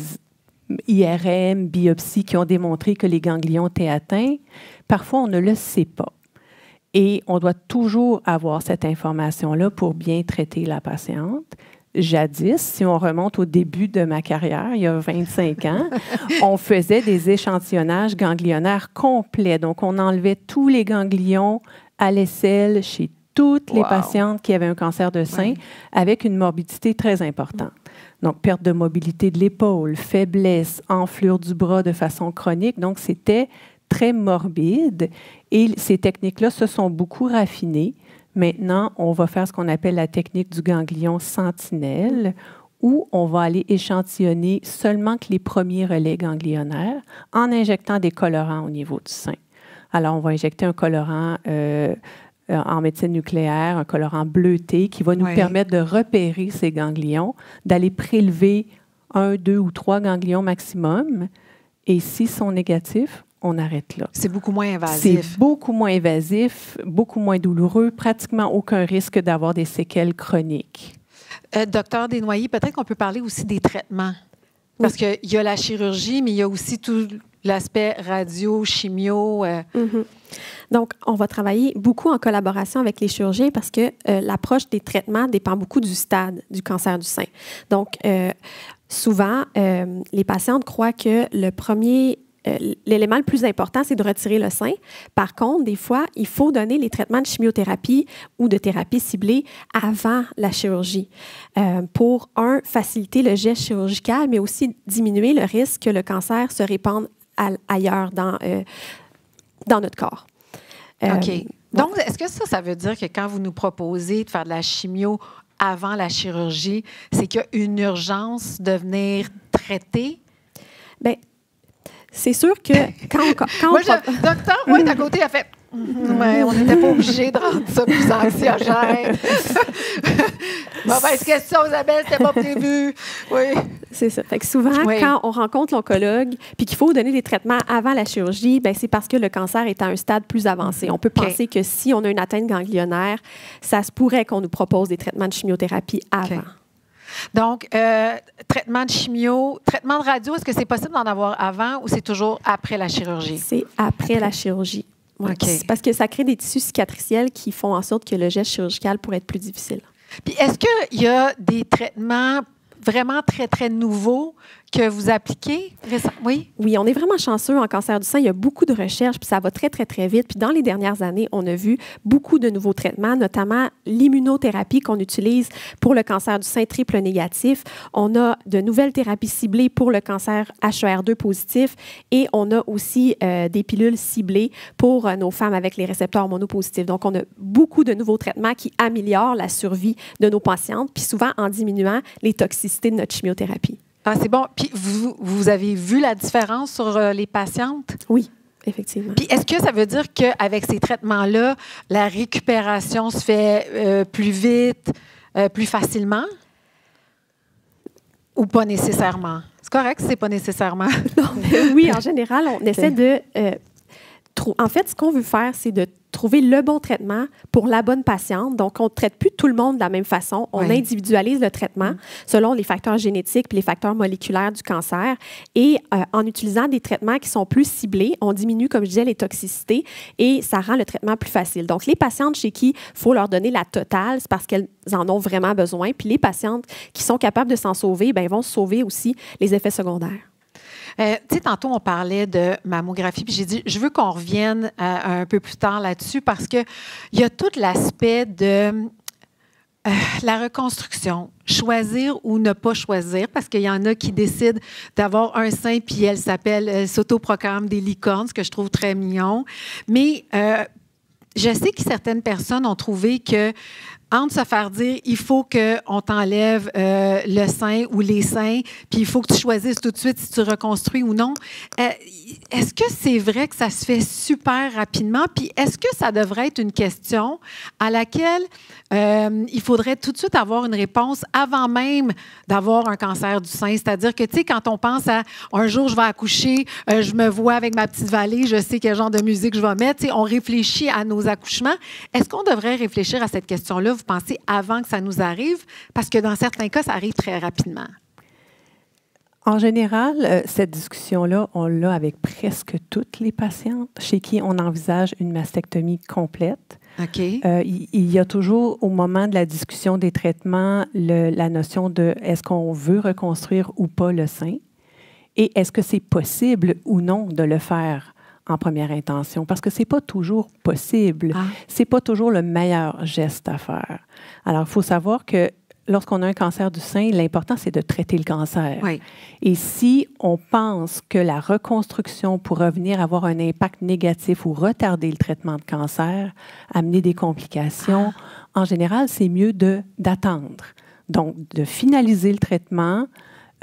IRM, biopsies qui ont démontré que les ganglions étaient atteints. Parfois, on ne le sait pas. Et on doit toujours avoir cette information-là pour bien traiter la patiente. Jadis, si on remonte au début de ma carrière, il y a 25 ans, on faisait des échantillonnages ganglionnaires complets. Donc, on enlevait tous les ganglions à l'aisselle chez toutes les patientes qui avaient un cancer de sein avec une morbidité très importante. Donc, perte de mobilité de l'épaule, faiblesse, enflure du bras de façon chronique. Donc, c'était très morbide et ces techniques-là se sont beaucoup raffinées. Maintenant, on va faire ce qu'on appelle la technique du ganglion sentinelle, où on va aller échantillonner seulement que les premiers relais ganglionnaires en injectant des colorants au niveau du sein. Alors, on va injecter un colorant en médecine nucléaire, un colorant bleuté qui va nous permettre de repérer ces ganglions, d'aller prélever 1, 2 ou 3 ganglions maximum. Et s'ils sont négatifs, on arrête là. C'est beaucoup moins invasif. C'est beaucoup moins invasif, beaucoup moins douloureux, pratiquement aucun risque d'avoir des séquelles chroniques. Docteur Desnoyers, peut-être qu'on peut parler aussi des traitements. Parce qu'il y a la chirurgie, mais il y a aussi tout l'aspect radio, chimio. Donc, on va travailler beaucoup en collaboration avec les chirurgiens parce que l'approche des traitements dépend beaucoup du stade du cancer du sein. Donc, souvent, les patientes croient que l'élément le plus important, c'est de retirer le sein. Par contre, des fois, il faut donner les traitements de chimiothérapie ou de thérapie ciblée avant la chirurgie pour, faciliter le geste chirurgical, mais aussi diminuer le risque que le cancer se répande ailleurs dans notre corps. OK. Donc, est-ce que ça veut dire que quand vous nous proposez de faire de la chimio avant la chirurgie, c'est qu'il y a une urgence de venir traiter? Bien, c'est sûr que quand docteur, à côté, a fait mais on n'était pas obligé de rendre ça plus anxiogène. Mauvaise question, Isabelle, c'était pas prévu. Oui. C'est ça. Fait que souvent, quand on rencontre l'oncologue puis qu'il faut donner des traitements avant la chirurgie, bien, c'est parce que le cancer est à un stade plus avancé. On peut penser que si on a une atteinte ganglionnaire, ça se pourrait qu'on nous propose des traitements de chimiothérapie avant. Donc, traitement de chimio, traitement de radio, est-ce que c'est possible d'en avoir avant ou c'est toujours après la chirurgie? C'est après la chirurgie. Ouais. C'est parce que ça crée des tissus cicatriciels qui font en sorte que le geste chirurgical pourrait être plus difficile. Puis, est-ce qu'il y a des traitements vraiment très, très nouveaux que vous appliquez récemment? Oui? Oui, on est vraiment chanceux en cancer du sein. Il y a beaucoup de recherches, puis ça va très, très, très vite. Puis dans les dernières années, on a vu beaucoup de nouveaux traitements, notamment l'immunothérapie qu'on utilise pour le cancer du sein triple négatif. On a de nouvelles thérapies ciblées pour le cancer HER2 positif et on a aussi des pilules ciblées pour nos femmes avec les récepteurs monopositifs. Donc, on a beaucoup de nouveaux traitements qui améliorent la survie de nos patientes, puis souvent en diminuant les toxicités de notre chimiothérapie. Ah, c'est bon. Puis vous avez vu la différence sur les patientes? Oui, effectivement. Puis est-ce que ça veut dire qu'avec ces traitements-là, la récupération se fait plus vite, plus facilement? Ou pas nécessairement? C'est correct si c'est pas nécessairement? Non, oui, en général, on essaie de... en fait, ce qu'on veut faire, c'est de trouver le bon traitement pour la bonne patiente. Donc, on ne traite plus tout le monde de la même façon. On individualise le traitement selon les facteurs génétiques et les facteurs moléculaires du cancer. Et en utilisant des traitements qui sont plus ciblés, on diminue, comme je disais, les toxicités et ça rend le traitement plus facile. Donc, les patientes chez qui il faut leur donner la totale, c'est parce qu'elles en ont vraiment besoin. Puis les patientes qui sont capables de s'en sauver, bien, vont se sauver aussi les effets secondaires. Tu sais, tantôt, on parlait de mammographie, puis j'ai dit, je veux qu'on revienne un peu plus tard là-dessus parce qu'il y a tout l'aspect de la reconstruction, choisir ou ne pas choisir, parce qu'il y en a qui décident d'avoir un sein, puis elles s'autoproclament des licornes, ce que je trouve très mignon. Mais je sais que certaines personnes ont trouvé que entre se faire dire il faut qu'on t'enlève le sein ou les seins, puis il faut que tu choisisses tout de suite si tu reconstruis ou non, est-ce que c'est vrai que ça se fait super rapidement? Puis est-ce que ça devrait être une question à laquelle il faudrait tout de suite avoir une réponse avant même d'avoir un cancer du sein? C'est-à-dire que, tu sais, quand on pense à un jour, je vais accoucher, je me vois avec ma petite vallée, je sais quel genre de musique je vais mettre, tu sais, on réfléchit à nos accouchements. Est-ce qu'on devrait réfléchir à cette question-là, vous pensez, avant que ça nous arrive? Parce que dans certains cas, ça arrive très rapidement. En général, cette discussion-là, on l'a avec presque toutes les patientes chez qui on envisage une mastectomie complète. OK. Il y a toujours, au moment de la discussion des traitements, la notion de est-ce qu'on veut reconstruire ou pas le sein et est-ce que c'est possible ou non de le faire en première intention, parce que ce n'est pas toujours possible. Ce n'est pas toujours le meilleur geste à faire. Alors, il faut savoir que lorsqu'on a un cancer du sein, l'important, c'est de traiter le cancer. Oui. Et si on pense que la reconstruction pourra venir avoir un impact négatif ou retarder le traitement de cancer, amener des complications, en général, c'est mieux d'attendre. Donc, de finaliser le traitement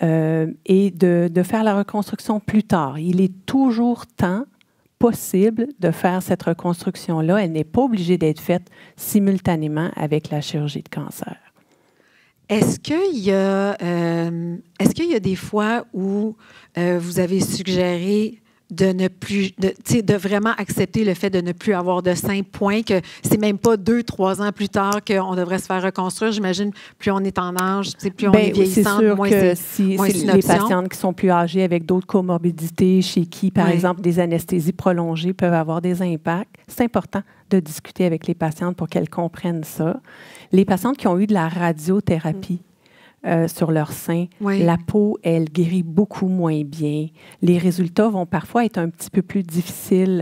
et de faire la reconstruction plus tard. Il est toujours temps possible de faire cette reconstruction-là. Elle n'est pas obligée d'être faite simultanément avec la chirurgie de cancer. Est-ce qu'il y a des fois où vous avez suggéré de ne plus, de vraiment accepter le fait de ne plus avoir de sein, point, que c'est même pas 2-3 ans plus tard qu'on devrait se faire reconstruire? J'imagine, plus on est en âge, plus on est vieillissant, moins c'est si une les option. patientes qui sont plus âgées avec d'autres comorbidités, chez qui, par exemple, des anesthésies prolongées peuvent avoir des impacts, c'est important de discuter avec les patientes pour qu'elles comprennent ça. Les patientes qui ont eu de la radiothérapie sur leur sein, la peau, elle guérit beaucoup moins bien. Les résultats vont parfois être un petit peu plus difficiles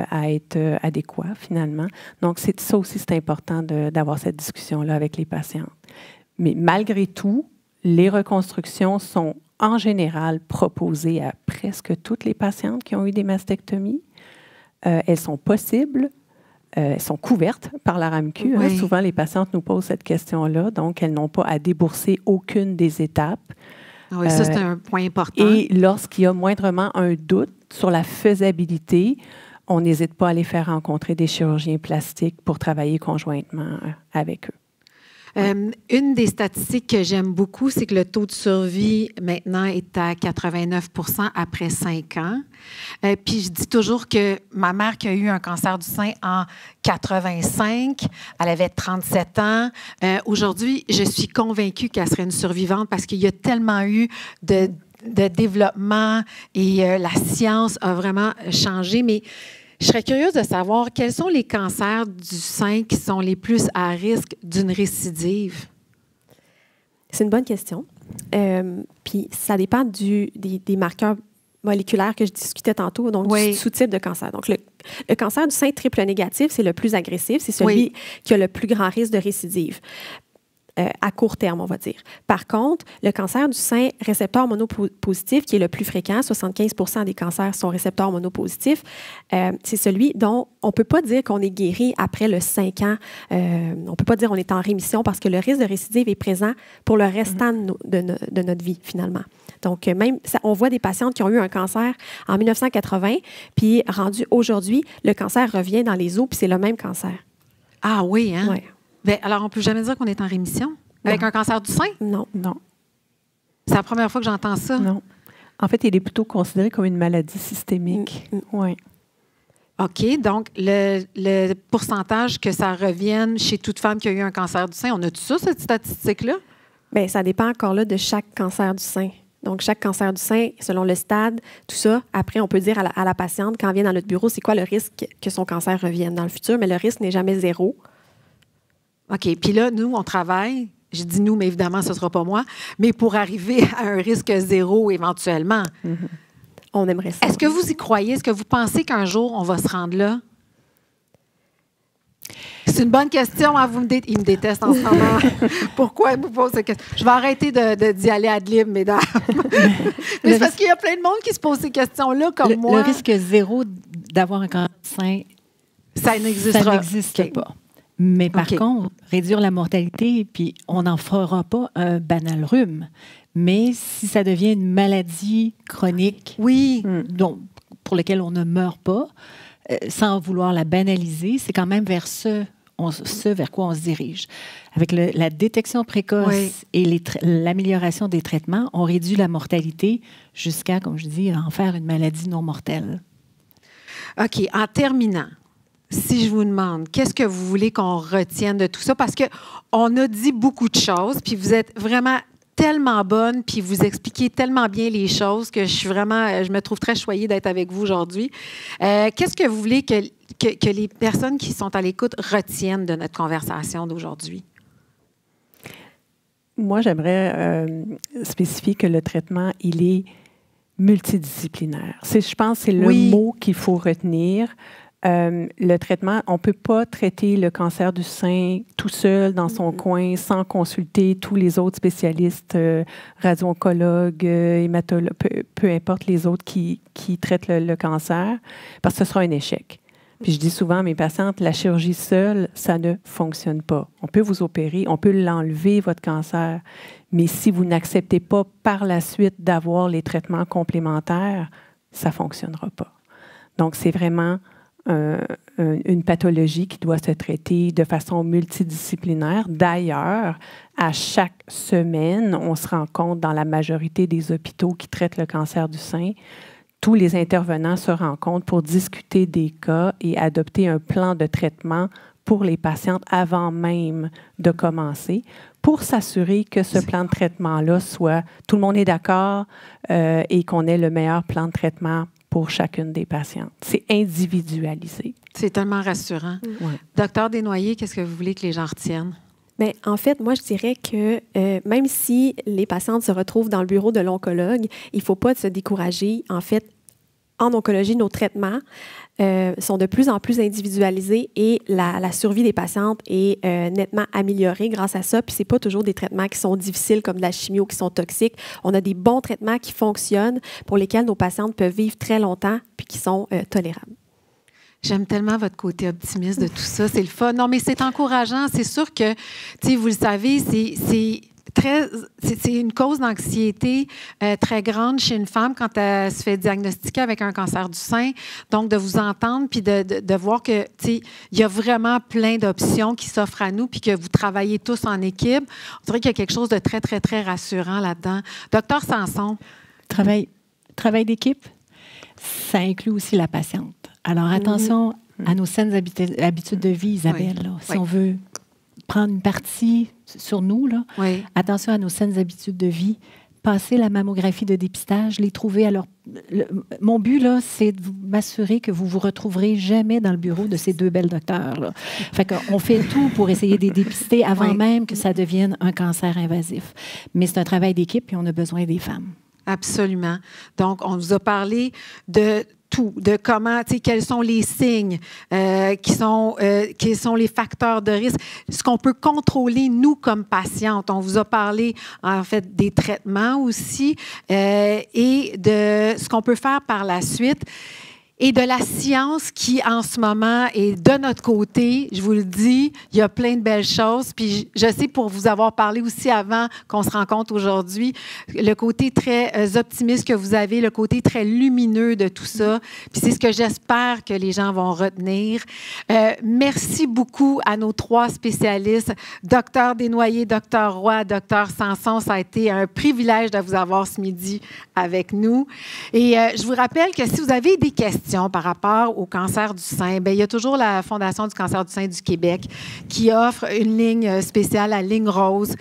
à être adéquats, finalement. Donc, ça aussi, c'est important d'avoir cette discussion-là avec les patientes. Mais malgré tout, les reconstructions sont en général proposées à presque toutes les patientes qui ont eu des mastectomies. Elles sont possibles. Elles sont couvertes par la RAMQ. Oui. Souvent, les patientes nous posent cette question-là, donc elles n'ont pas à débourser aucune des étapes. Oui, ça, c'est un point important. Et lorsqu'il y a moindrement un doute sur la faisabilité, on n'hésite pas à les faire rencontrer des chirurgiens plastiques pour travailler conjointement avec eux. Une des statistiques que j'aime beaucoup, c'est que le taux de survie maintenant est à 89 % après 5 ans. Puis je dis toujours que ma mère qui a eu un cancer du sein en 85, elle avait 37 ans. Aujourd'hui, je suis convaincue qu'elle serait une survivante parce qu'il y a tellement eu de développement et la science a vraiment changé. Mais je serais curieuse de savoir quels sont les cancers du sein qui sont les plus à risque d'une récidive. C'est une bonne question. Puis ça dépend des marqueurs moléculaires que je discutais tantôt, donc du sous-type de cancer. Donc, le cancer du sein triple négatif, c'est le plus agressif, c'est celui qui a le plus grand risque de récidive. À court terme, on va dire. Par contre, le cancer du sein récepteur monopositif, qui est le plus fréquent, 75 % des cancers sont récepteurs monopositifs, c'est celui dont on ne peut pas dire qu'on est guéri après le 5 ans. On ne peut pas dire qu'on est en rémission parce que le risque de récidive est présent pour le restant de notre vie, finalement. Donc, même, on voit des patientes qui ont eu un cancer en 1980, puis rendu aujourd'hui, le cancer revient dans les os, puis c'est le même cancer. Ah oui, hein? Oui. Bien, alors, on ne peut jamais dire qu'on est en rémission avec un cancer du sein? Non. Non. C'est la première fois que j'entends ça. Non. En fait, il est plutôt considéré comme une maladie systémique. Oui. OK. Donc, le pourcentage que ça revienne chez toute femme qui a eu un cancer du sein, on a-tu ça, cette statistique-là? Bien, ça dépend encore là de chaque cancer du sein. Donc, chaque cancer du sein, selon le stade, tout ça, après, on peut dire à la patiente, quand elle vient dans notre bureau, c'est quoi le risque que son cancer revienne dans le futur, mais le risque n'est jamais zéro. OK. Puis là, nous, on travaille, je dis nous, mais évidemment, ce ne sera pas moi, mais pour arriver à un risque zéro éventuellement. On aimerait ça. Est-ce que vous y croyez? Est-ce que vous pensez qu'un jour, on va se rendre là? C'est une bonne question. Hein? Il me déteste en ce moment. Pourquoi il me pose cette question? Je vais arrêter d'y aller ad lib, mesdames. Mais c'est parce qu'il y a plein de monde qui se pose ces questions-là, comme moi. Le risque zéro d'avoir un cancer du sein, ça n'existera. Ça n'existe pas. Mais par contre, réduire la mortalité, puis on n'en fera pas un banal rhume. Mais si ça devient une maladie chronique pour laquelle on ne meurt pas, sans vouloir la banaliser, c'est quand même vers ce vers quoi on se dirige. Avec la détection précoce et l'amélioration des traitements, on réduit la mortalité jusqu'à, comme je dis, en faire une maladie non mortelle. OK. En terminant, si je vous demande, qu'est-ce que vous voulez qu'on retienne de tout ça? Parce qu'on a dit beaucoup de choses, puis vous êtes vraiment tellement bonne, puis vous expliquez tellement bien les choses que je me trouve très choyée d'être avec vous aujourd'hui. Qu'est-ce que vous voulez que les personnes qui sont à l'écoute retiennent de notre conversation d'aujourd'hui? Moi, j'aimerais spécifier que le traitement, il est multidisciplinaire. Je pense que c'est le mot qu'il faut retenir. Le traitement, on ne peut pas traiter le cancer du sein tout seul dans son coin sans consulter tous les autres spécialistes, radio-oncologues, hématologues, peu importe les autres qui traitent le cancer, parce que ce sera un échec. Puis je dis souvent à mes patientes, la chirurgie seule, ça ne fonctionne pas. On peut vous opérer, on peut l'enlever, votre cancer, mais si vous n'acceptez pas par la suite d'avoir les traitements complémentaires, ça ne fonctionnera pas. Donc, c'est vraiment une pathologie qui doit se traiter de façon multidisciplinaire. D'ailleurs, à chaque semaine, on se rend compte dans la majorité des hôpitaux qui traitent le cancer du sein, tous les intervenants se rencontrent pour discuter des cas et adopter un plan de traitement pour les patientes avant même de commencer, pour s'assurer que ce plan de traitement-là soit, tout le monde est d'accord et qu'on ait le meilleur plan de traitement pour chacune des patientes. C'est individualisé. C'est tellement rassurant. Docteur Desnoyers, qu'est-ce que vous voulez que les gens retiennent? Bien, en fait, moi, je dirais que même si les patientes se retrouvent dans le bureau de l'oncologue, il ne faut pas se décourager. En fait, en oncologie, nos traitements sont de plus en plus individualisés et la survie des patientes est nettement améliorée grâce à ça. Puis, ce n'est pas toujours des traitements qui sont difficiles comme de la chimio, qui sont toxiques. On a des bons traitements qui fonctionnent pour lesquels nos patientes peuvent vivre très longtemps puis qui sont tolérables. J'aime tellement votre côté optimiste de tout ça. C'est le fun. Non, mais c'est encourageant. C'est sûr que, tu sais, vous le savez, c'est une cause d'anxiété très grande chez une femme quand elle se fait diagnostiquer avec un cancer du sein. Donc, de vous entendre puis de voir que, tu sais, il y a vraiment plein d'options qui s'offrent à nous puis que vous travaillez tous en équipe. On dirait qu'il y a quelque chose de très, très, très rassurant là-dedans. Docteur Sanson. Travail d'équipe, ça inclut aussi la patiente. Alors, attention à nos saines habitudes de vie, Isabelle. Là. Si on veut prendre une partie sur nous, là, attention à nos saines habitudes de vie. Passer la mammographie de dépistage, les trouver à leur... Mon but, là, c'est de m'assurer que vous vous retrouverez jamais dans le bureau de ces deux belles docteurs, là. Fait qu'on fait tout pour essayer de les dépister avant même que ça devienne un cancer invasif. Mais c'est un travail d'équipe et on a besoin des femmes. Absolument. Donc, on vous a parlé de tout, de comment, tu sais, quels sont les signes, quels sont les facteurs de risque, ce qu'on peut contrôler, nous, comme patientes. On vous a parlé, en fait, des traitements aussi et de ce qu'on peut faire par la suite. Et de la science qui, en ce moment, est de notre côté. Je vous le dis, il y a plein de belles choses. Puis je sais, pour vous avoir parlé aussi avant qu'on se rencontre aujourd'hui, le côté très optimiste que vous avez, le côté très lumineux de tout ça. Puis c'est ce que j'espère que les gens vont retenir. Merci beaucoup à nos trois spécialistes, Dr Desnoyers, Dr Roy, Dr Sanson. Ça a été un privilège de vous avoir ce midi avec nous. Et je vous rappelle que si vous avez des questions par rapport au cancer du sein, bien, il y a toujours la Fondation du cancer du sein du Québec qui offre une ligne spéciale, la ligne rose,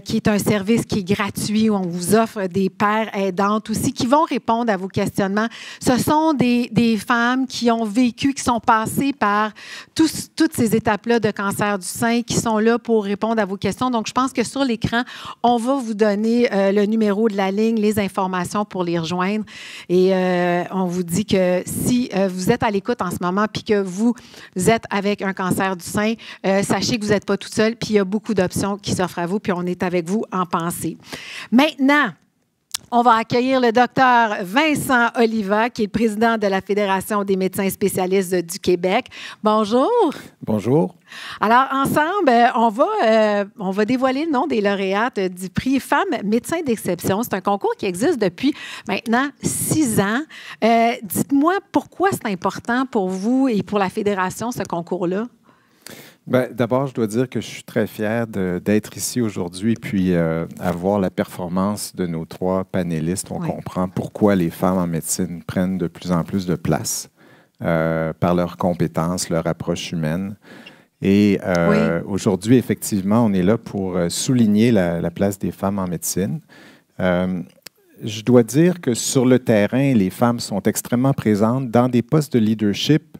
qui est un service qui est gratuit, où on vous offre des pères aidantes aussi qui vont répondre à vos questionnements. Ce sont des femmes qui ont vécu, qui sont passées par toutes ces étapes-là de cancer du sein, qui sont là pour répondre à vos questions. Donc, je pense que sur l'écran, on va vous donner le numéro de la ligne, les informations pour les rejoindre. Et on vous dit que si vous êtes à l'écoute en ce moment puis que vous êtes avec un cancer du sein, sachez que vous n'êtes pas toute seule puis il y a beaucoup d'options qui s'offrent à vous puis on est avec vous en pensée. Maintenant, On va accueillir le docteur Vincent Oliva, qui est le président de la Fédération des médecins spécialistes du Québec. Bonjour. Bonjour. Alors, ensemble, on va dévoiler le nom des lauréates du prix Femmes médecins d'exception. C'est un concours qui existe depuis maintenant 6 ans. Dites-moi, pourquoi c'est important pour vous et pour la Fédération, ce concours-là? Bien, d'abord, je dois dire que je suis très fier d'être ici aujourd'hui puis à voir la performance de nos 3 panélistes. On comprend pourquoi les femmes en médecine prennent de plus en plus de place par leurs compétences, leur approche humaine. Et aujourd'hui, effectivement, on est là pour souligner la place des femmes en médecine. Je dois dire que sur le terrain, les femmes sont extrêmement présentes dans des postes de leadership.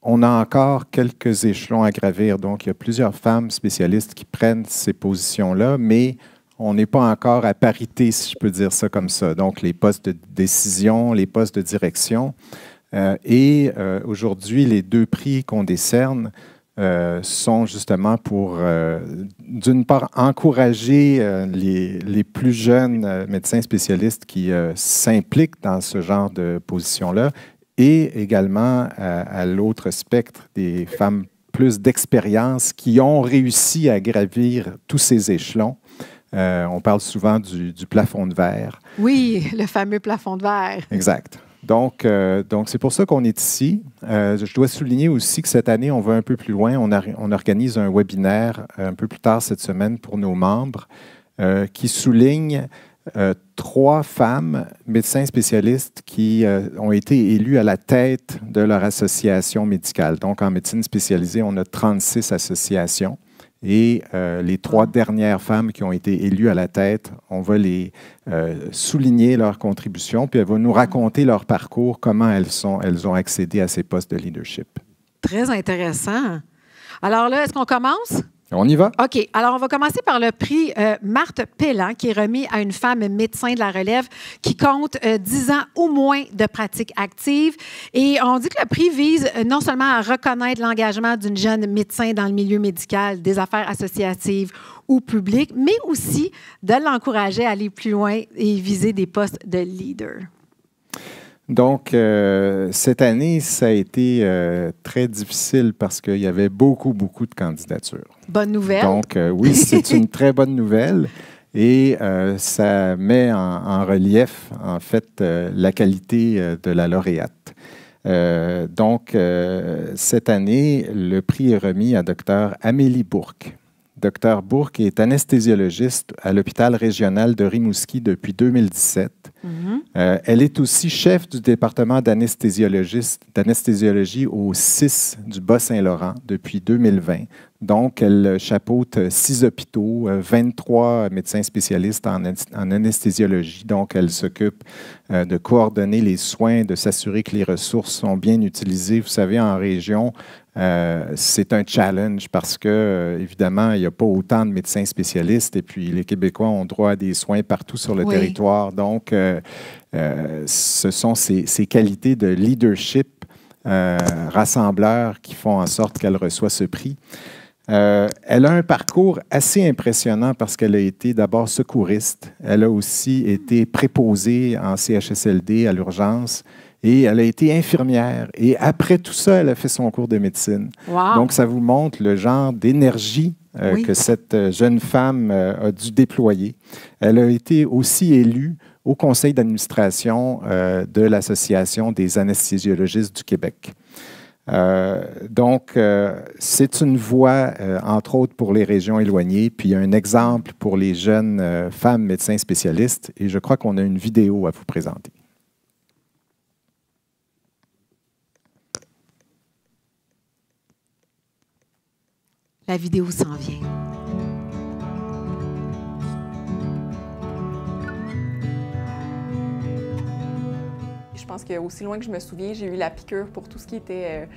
On a encore quelques échelons à gravir. Donc, il y a plusieurs femmes spécialistes qui prennent ces positions-là, mais on n'est pas encore à parité, si je peux dire ça comme ça. Donc, les postes de décision, les postes de direction. Aujourd'hui, les 2 prix qu'on décerne sont justement pour, d'une part, encourager les plus jeunes médecins spécialistes qui s'impliquent dans ce genre de position-là, et également à l'autre spectre des femmes plus d'expérience qui ont réussi à gravir tous ces échelons. On parle souvent du plafond de verre. Oui, le fameux plafond de verre. Exact. Donc c'est pour ça qu'on est ici. Je dois souligner aussi que cette année, on va un peu plus loin. On organise un webinaire un peu plus tard cette semaine pour nos membres qui souligne 3 femmes médecins spécialistes qui ont été élues à la tête de leur association médicale. Donc, en médecine spécialisée, on a 36 associations. Et les 3 dernières femmes qui ont été élues à la tête, on va les souligner leur contribution, puis elles vont nous raconter leur parcours, comment elles ont accédé à ces postes de leadership. Très intéressant. Alors là, est-ce qu'on commence? On y va? OK. Alors, on va commencer par le prix Marthe Pelland, qui est remis à une femme médecin de la relève qui compte 10 ans ou moins de pratique active. Et on dit que le prix vise non seulement à reconnaître l'engagement d'une jeune médecin dans le milieu médical, des affaires associatives ou publiques, mais aussi de l'encourager à aller plus loin et viser des postes de leader. Donc, cette année, ça a été très difficile parce qu'il y avait beaucoup de candidatures. Bonne nouvelle. Donc, oui, c'est une très bonne nouvelle et ça met en relief, en fait, la qualité de la lauréate. Cette année, le prix est remis à Dr. Amélie Bourque. Dr. Bourque est anesthésio-logiste à l'hôpital régional de Rimouski depuis 2017. Elle est aussi chef du département d'anesthésiologie au CIS du Bas-Saint-Laurent depuis 2020. Donc, elle chapeaute 6 hôpitaux, 23 médecins spécialistes en anesthésiologie. Donc, elle s'occupe de coordonner les soins, de s'assurer que les ressources sont bien utilisées. Vous savez, en région, c'est un challenge parce que, évidemment, il n'y a pas autant de médecins spécialistes et puis les Québécois ont droit à des soins partout sur le territoire. Donc, ce sont ces qualités de leadership rassembleur qui font en sorte qu'elle reçoit ce prix. Elle a un parcours assez impressionnant parce qu'elle a été d'abord secouriste. Elle a aussi été préposée en CHSLD à l'urgence et elle a été infirmière. Et après tout ça, elle a fait son cours de médecine. Wow. Donc, ça vous montre le genre d'énergie que cette jeune femme a dû déployer. Elle a été aussi élue au conseil d'administration de l'Association des anesthésiologistes du Québec. C'est une voie, entre autres, pour les régions éloignées, puis un exemple pour les jeunes femmes médecins spécialistes. Et je crois qu'on a une vidéo à vous présenter. La vidéo s'en vient. Je pense qu'aussi loin que je me souviens, j'ai eu la piqûre pour tout ce qui était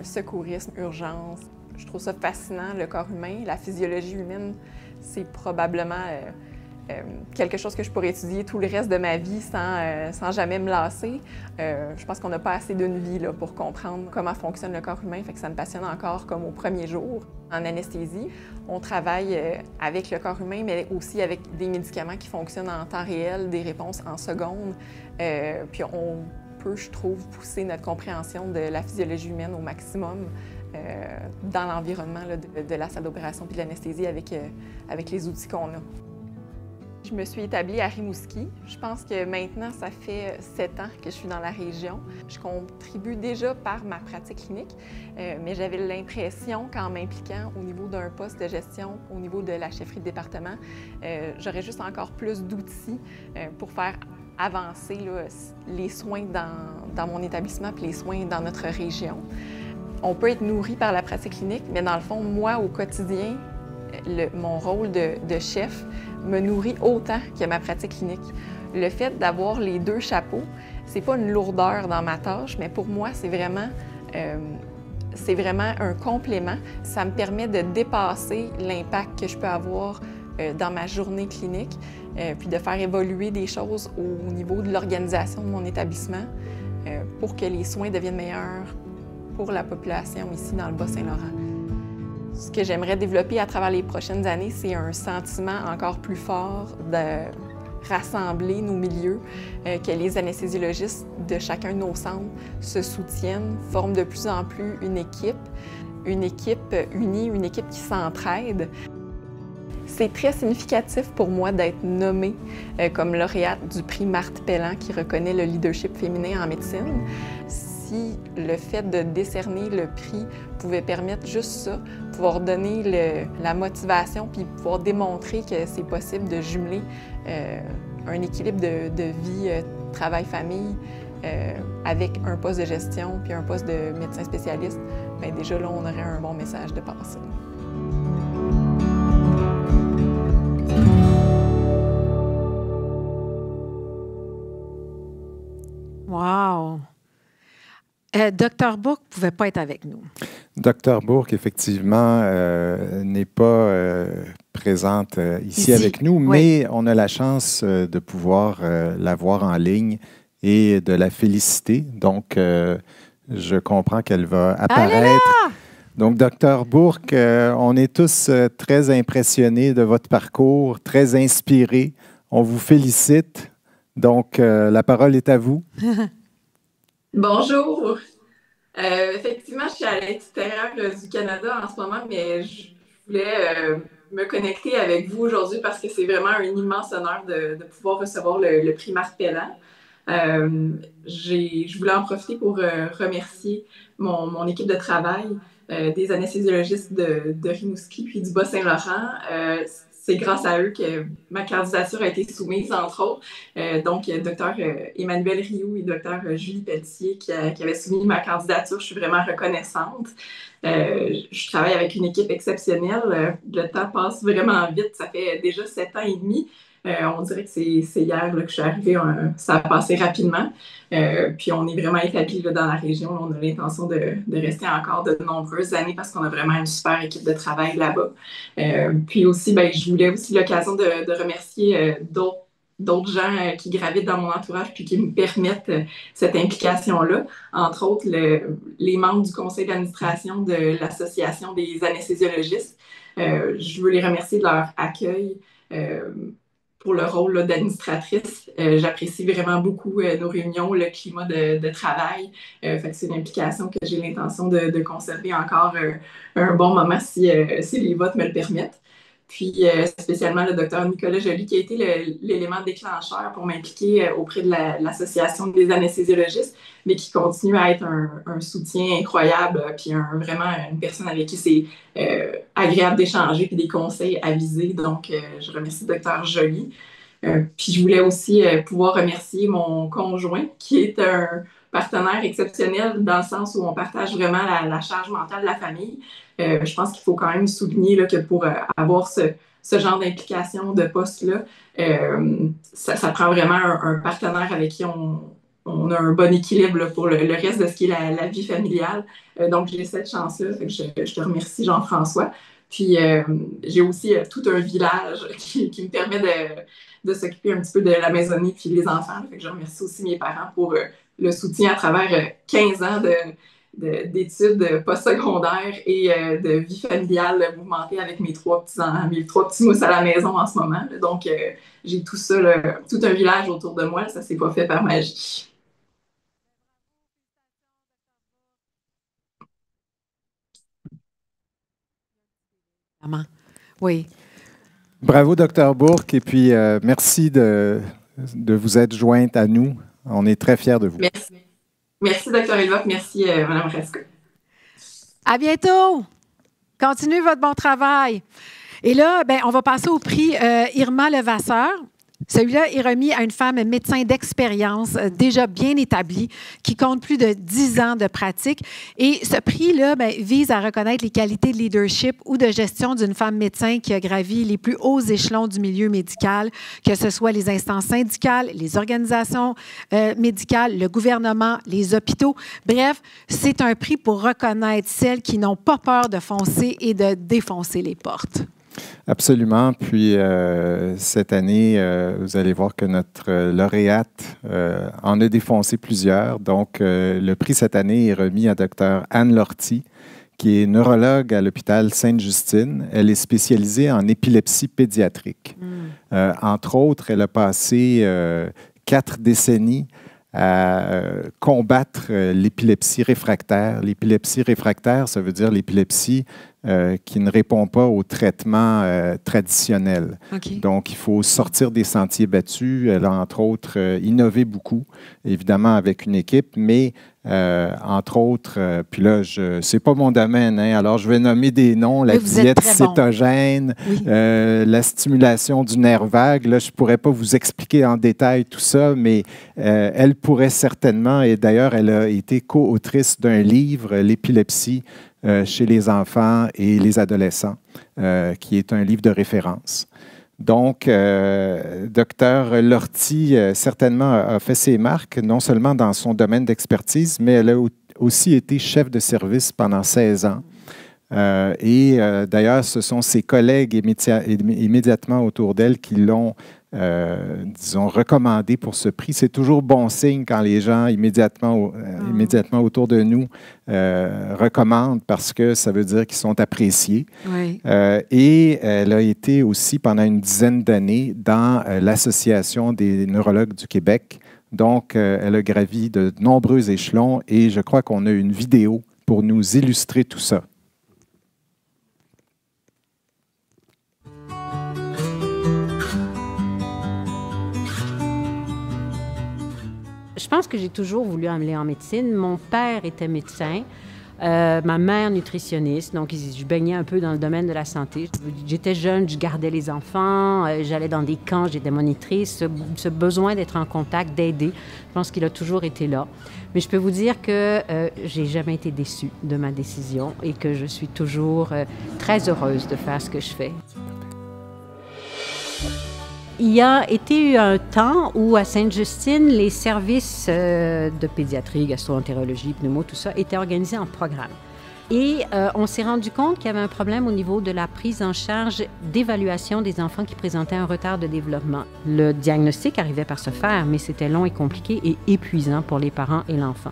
secourisme, urgence. Je trouve ça fascinant, le corps humain, la physiologie humaine. C'est probablement quelque chose que je pourrais étudier tout le reste de ma vie sans jamais me lasser. Je pense qu'on n'a pas assez d'une vie là, pour comprendre comment fonctionne le corps humain, fait que ça me passionne encore comme au premier jour. En anesthésie, on travaille avec le corps humain, mais aussi avec des médicaments qui fonctionnent en temps réel, des réponses en secondes. Puis on peut, je trouve, pousser notre compréhension de la physiologie humaine au maximum dans l'environnement de la salle d'opération puis de l'anesthésie avec les outils qu'on a. Je me suis établie à Rimouski. Je pense que maintenant, ça fait 7 ans que je suis dans la région. Je contribue déjà par ma pratique clinique, mais j'avais l'impression qu'en m'impliquant au niveau d'un poste de gestion, au niveau de la chefferie de département, j'aurais juste encore plus d'outils pour faire avancer là, les soins dans mon établissement et les soins dans notre région. On peut être nourri par la pratique clinique, mais dans le fond, moi, au quotidien, mon rôle de chef me nourrit autant que ma pratique clinique. Le fait d'avoir les deux chapeaux, c'est pas une lourdeur dans ma tâche, mais pour moi, c'est vraiment un complément. Ça me permet de dépasser l'impact que je peux avoir dans ma journée clinique, puis de faire évoluer des choses au niveau de l'organisation de mon établissement pour que les soins deviennent meilleurs pour la population ici dans le Bas-Saint-Laurent. Ce que j'aimerais développer à travers les prochaines années, c'est un sentiment encore plus fort de rassembler nos milieux, que les anesthésiologistes de chacun de nos centres se soutiennent, forment de plus en plus une équipe unie, une équipe qui s'entraide. C'est très significatif pour moi d'être nommée comme lauréate du prix Marthe Pelland qui reconnaît le leadership féminin en médecine. Si le fait de décerner le prix pouvait permettre juste ça, pouvoir donner la motivation puis pouvoir démontrer que c'est possible de jumeler un équilibre de vie, travail-famille avec un poste de gestion puis un poste de médecin spécialiste, bien déjà là, on aurait un bon message de passer. Wow! Dr. Bourque ne pouvait pas être avec nous. Dr. Bourque, effectivement, n'est pas présente ici avec nous, mais on a la chance de pouvoir la voir en ligne et de la féliciter. Donc, je comprends qu'elle va apparaître. Donc, Dr. Bourque, on est tous très impressionnés de votre parcours, très inspirés. On vous félicite. Donc, la parole est à vous. Bonjour. Effectivement, je suis à l'extérieur du Canada en ce moment, mais je voulais me connecter avec vous aujourd'hui parce que c'est vraiment un immense honneur de pouvoir recevoir le prix Marthe Pelland. Je voulais en profiter pour remercier mon équipe de travail, des anesthésiologistes de Rimouski puis du Bas-Saint-Laurent. C'est grâce à eux que ma candidature a été soumise, entre autres. Donc, Dr. Emmanuel Rioux et Dr. Julie Pelletier qui avaient soumis ma candidature. Je suis vraiment reconnaissante. Je travaille avec une équipe exceptionnelle. Le temps passe vraiment vite. Ça fait déjà 7 ans et demi. On dirait que c'est hier là, que je suis arrivée. Ça a passé rapidement. Puis on est vraiment établi là, dans la région. On a l'intention de rester encore de nombreuses années parce qu'on a vraiment une super équipe de travail là-bas. Puis aussi, je voulais aussi l'occasion de remercier d'autres gens qui gravitent dans mon entourage puis qui me permettent cette implication-là. Entre autres, les membres du conseil d'administration de l'Association des anesthésiologistes. Je veux les remercier de leur accueil pour le rôle d'administratrice. J'apprécie vraiment beaucoup nos réunions, le climat de travail. Fait que c'est une implication que j'ai l'intention de conserver encore un bon moment si les votes me le permettent. Puis spécialement le docteur Nicolas Joly qui a été l'élément déclencheur pour m'impliquer auprès de l'Association des anesthésiologistes, mais qui continue à être un soutien incroyable, puis vraiment une personne avec qui c'est agréable d'échanger, puis des conseils avisés. Donc, je remercie le docteur Joly. Puis je voulais aussi pouvoir remercier mon conjoint, qui est un partenaire exceptionnel dans le sens où on partage vraiment la charge mentale de la famille. Je pense qu'il faut quand même souligner là, que pour avoir ce genre d'implication de poste-là, ça prend vraiment un partenaire avec qui on a un bon équilibre là, pour le reste de ce qui est la vie familiale. Donc, j'ai cette chance-là. Je te remercie, Jean-François. Puis j'ai aussi tout un village qui me permet de s'occuper un petit peu de la maisonnée puis les enfants. Fait que je remercie aussi mes parents pour le soutien à travers 15 ans d'études postsecondaires et de vie familiale mouvementée avec mes 3 petits mousses à la maison en ce moment. Donc, j'ai tout ça, tout un village autour de moi. Ça s'est pas fait par magie. Oui. Bravo, Dr. Bourque, et puis merci de vous être jointe à nous. On est très fiers de vous. Merci. Merci, Dr. Elbach. Merci, Mme Resca. À bientôt. Continuez votre bon travail. Et là, on va passer au prix Irma Levasseur. Celui-là est remis à une femme médecin d'expérience déjà bien établie qui compte plus de 10 ans de pratique. Et ce prix-là vise à reconnaître les qualités de leadership ou de gestion d'une femme médecin qui a gravi les plus hauts échelons du milieu médical, que ce soit les instances syndicales, les organisations médicales, le gouvernement, les hôpitaux. Bref, c'est un prix pour reconnaître celles qui n'ont pas peur de foncer et de défoncer les portes. Absolument. Puis cette année, vous allez voir que notre lauréate en a défoncé plusieurs. Donc, le prix cette année est remis à Dr. Anne Lortie, qui est neurologue à l'hôpital Sainte-Justine. Elle est spécialisée en épilepsie pédiatrique. Entre autres, elle a passé 4 décennies à combattre l'épilepsie réfractaire. L'épilepsie réfractaire, ça veut dire l'épilepsie qui ne répond pas au traitement traditionnel. Okay. Donc, il faut sortir des sentiers battus. Elle a, entre autres, innové beaucoup, évidemment avec une équipe, mais entre autres, puis là, c'est pas mon domaine, hein, alors je vais nommer des noms, la diète cétogène, oui. La stimulation du nerf vague. Là, je ne pourrais pas vous expliquer en détail tout ça, mais elle pourrait certainement, et d'ailleurs, elle a été co-autrice d'un livre, L'épilepsie chez les enfants et les adolescents, qui est un livre de référence. Donc, Dr. Lortie, certainement, a fait ses marques, non seulement dans son domaine d'expertise, mais elle a aussi été chef de service pendant 16 ans. D'ailleurs, ce sont ses collègues immédiatement autour d'elle qui l'ont, disons, recommandé pour ce prix. C'est toujours bon signe quand les gens immédiatement autour de nous recommandent parce que ça veut dire qu'ils sont appréciés. Oui. Et elle a été aussi pendant une dizaine d'années dans l'Association des neurologues du Québec. Donc, elle a gravi de nombreux échelons et je crois qu'on a une vidéo pour nous illustrer tout ça. Je pense que j'ai toujours voulu aller en médecine. Mon père était médecin, ma mère nutritionniste, donc je baignais un peu dans le domaine de la santé. J'étais jeune, je gardais les enfants, j'allais dans des camps, j'étais monitrice. Ce besoin d'être en contact, d'aider, je pense qu'il a toujours été là. Mais je peux vous dire que j'ai jamais été déçue de ma décision et que je suis toujours très heureuse de faire ce que je fais. Il y a été un temps où, à Sainte-Justine, les services de pédiatrie, gastro-entérologie, pneumo, tout ça, étaient organisés en programme. Et on s'est rendu compte qu'il y avait un problème au niveau de la prise en charge d'évaluation des enfants qui présentaient un retard de développement. Le diagnostic arrivait par se faire, mais c'était long et compliqué et épuisant pour les parents et l'enfant.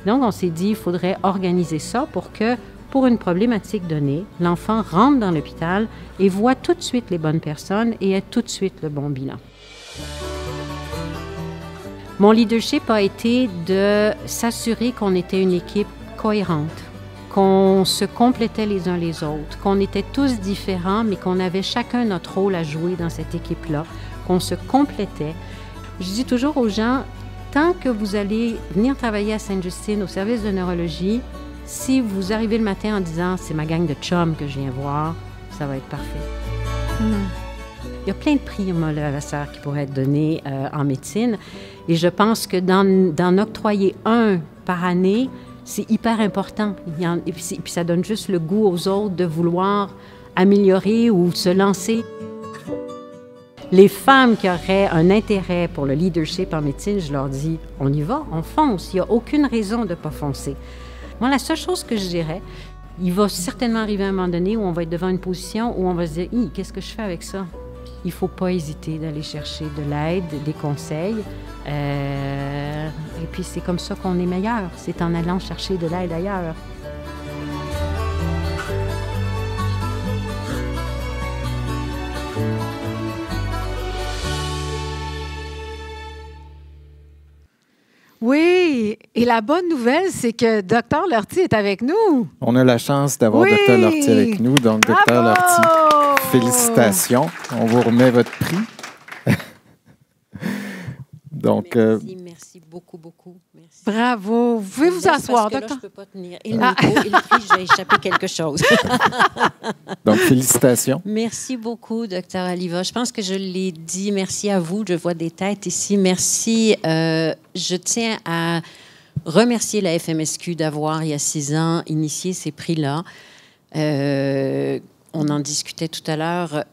Donc, on s'est dit qu'il faudrait organiser ça pour que, pour une problématique donnée, l'enfant rentre dans l'hôpital et voit tout de suite les bonnes personnes et ait tout de suite le bon bilan. Mon leadership a été de s'assurer qu'on était une équipe cohérente, qu'on se complétait les uns les autres, qu'on était tous différents, mais qu'on avait chacun notre rôle à jouer dans cette équipe-là, qu'on se complétait. Je dis toujours aux gens, tant que vous allez venir travailler à Sainte-Justine au service de neurologie, si vous arrivez le matin en disant « c'est ma gang de chums que je viens voir », ça va être parfait. Il y a plein de prix Irma Levasseur qui pourraient être donnés en médecine et je pense que d'en octroyer un par année, c'est hyper important. Et puis ça donne juste le goût aux autres de vouloir améliorer ou se lancer. Les femmes qui auraient un intérêt pour le leadership en médecine, je leur dis « on y va, on fonce, il n'y a aucune raison de ne pas foncer ». Moi, la seule chose que je dirais, il va certainement arriver un moment donné où on va être devant une position où on va se dire « qu'est-ce que je fais avec ça? » Il ne faut pas hésiter d'aller chercher de l'aide, des conseils. Et puis, c'est comme ça qu'on est meilleur. C'est en allant chercher de l'aide ailleurs. Oui, et la bonne nouvelle, c'est que Dr Lortie est avec nous. On a la chance d'avoir Dr Lortie avec nous. Donc, Dr Lortie, félicitations. On vous remet votre prix. Donc, merci beaucoup, beaucoup. Merci. Bravo. Vous pouvez vous asseoir, docteur. docteur. Je ne peux pas tenir. Et le micro, et le prix, je vais échapper quelque chose. Donc, félicitations. Merci beaucoup, docteur Aliva. Je pense que je l'ai dit. Merci à vous. Je vois des têtes ici. Merci. Je tiens à remercier la FMSQ d'avoir, il y a 6 ans, initié ces prix-là. On en discutait tout à l'heure.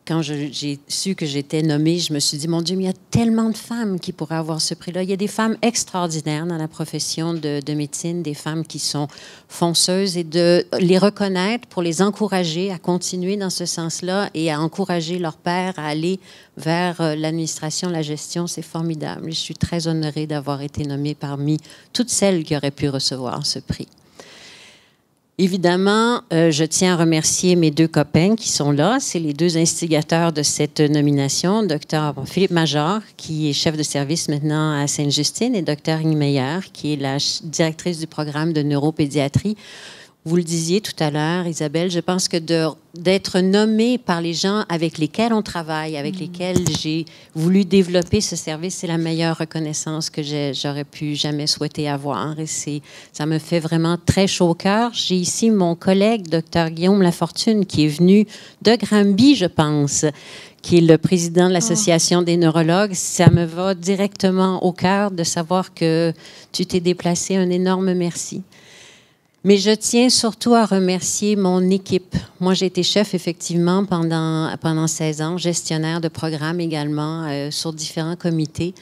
Quand j'ai su que j'étais nommée, je me suis dit, mon Dieu, mais il y a tellement de femmes qui pourraient avoir ce prix-là. Il y a des femmes extraordinaires dans la profession de médecine, des femmes qui sont fonceuses, et de les reconnaître pour les encourager à continuer dans ce sens-là et à encourager leurs pairs à aller vers l'administration, la gestion, c'est formidable. Je suis très honorée d'avoir été nommée parmi toutes celles qui auraient pu recevoir ce prix. Évidemment, je tiens à remercier mes 2 copains qui sont là. C'est les 2 instigateurs de cette nomination, Dr Philippe Major, qui est chef de service maintenant à Sainte-Justine, et Dr Inge Meyer, qui est la directrice du programme de neuropédiatrie. Vous le disiez tout à l'heure, Isabelle, je pense que d'être nommée par les gens avec lesquels on travaille, avec lesquels j'ai voulu développer ce service, c'est la meilleure reconnaissance que j'aurais pu jamais souhaiter avoir. Et ça me fait vraiment très chaud au cœur. J'ai ici mon collègue, Dr Guillaume Lafortune, qui est venu de Granby, je pense, qui est le président de l'Association des neurologues. Ça me va directement au cœur de savoir que tu t'es déplacé. Un énorme merci. Mais je tiens surtout à remercier mon équipe. Moi, j'ai été chef, effectivement, pendant 16 ans, gestionnaire de programmes également sur différents comités.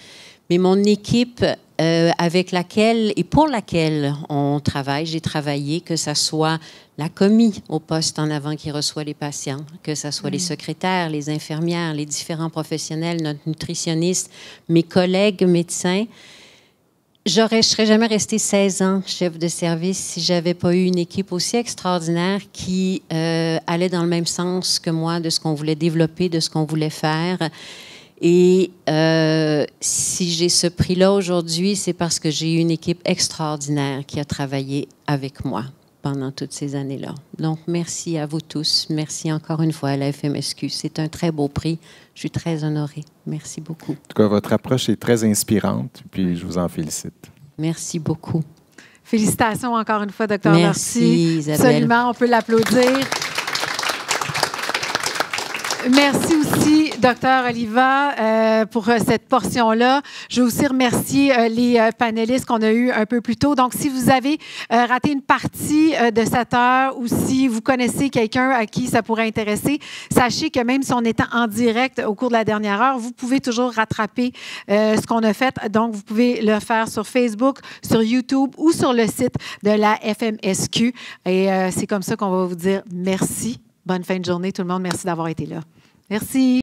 Mais mon équipe avec laquelle et pour laquelle on travaille, j'ai travaillé, que ce soit la commis au poste en avant qui reçoit les patients, que ce soit les secrétaires, les infirmières, les différents professionnels, notre nutritionniste, mes collègues médecins. Je ne serais jamais restée 16 ans chef de service si je n'avais pas eu une équipe aussi extraordinaire qui allait dans le même sens que moi de ce qu'on voulait développer, de ce qu'on voulait faire. Et si j'ai ce prix-là aujourd'hui, c'est parce que j'ai eu une équipe extraordinaire qui a travaillé avec moi pendant toutes ces années-là. Donc, merci à vous tous. Merci encore une fois à la FMSQ. C'est un très beau prix. Je suis très honorée. Merci beaucoup. En tout cas, votre approche est très inspirante, puis je vous en félicite. Merci beaucoup. Félicitations encore une fois, Dr Lortie. Merci, Isabelle. Absolument, on peut l'applaudir. Merci aussi, Dr Aliva, pour cette portion-là. Je veux aussi remercier les panélistes qu'on a eus un peu plus tôt. Donc, si vous avez raté une partie de cette heure ou si vous connaissez quelqu'un à qui ça pourrait intéresser, sachez que même si on était en direct au cours de la dernière heure, vous pouvez toujours rattraper ce qu'on a fait. Donc, vous pouvez le faire sur Facebook, sur YouTube ou sur le site de la FMSQ. Et c'est comme ça qu'on va vous dire merci. Bonne fin de journée, tout le monde. Merci d'avoir été là. Merci.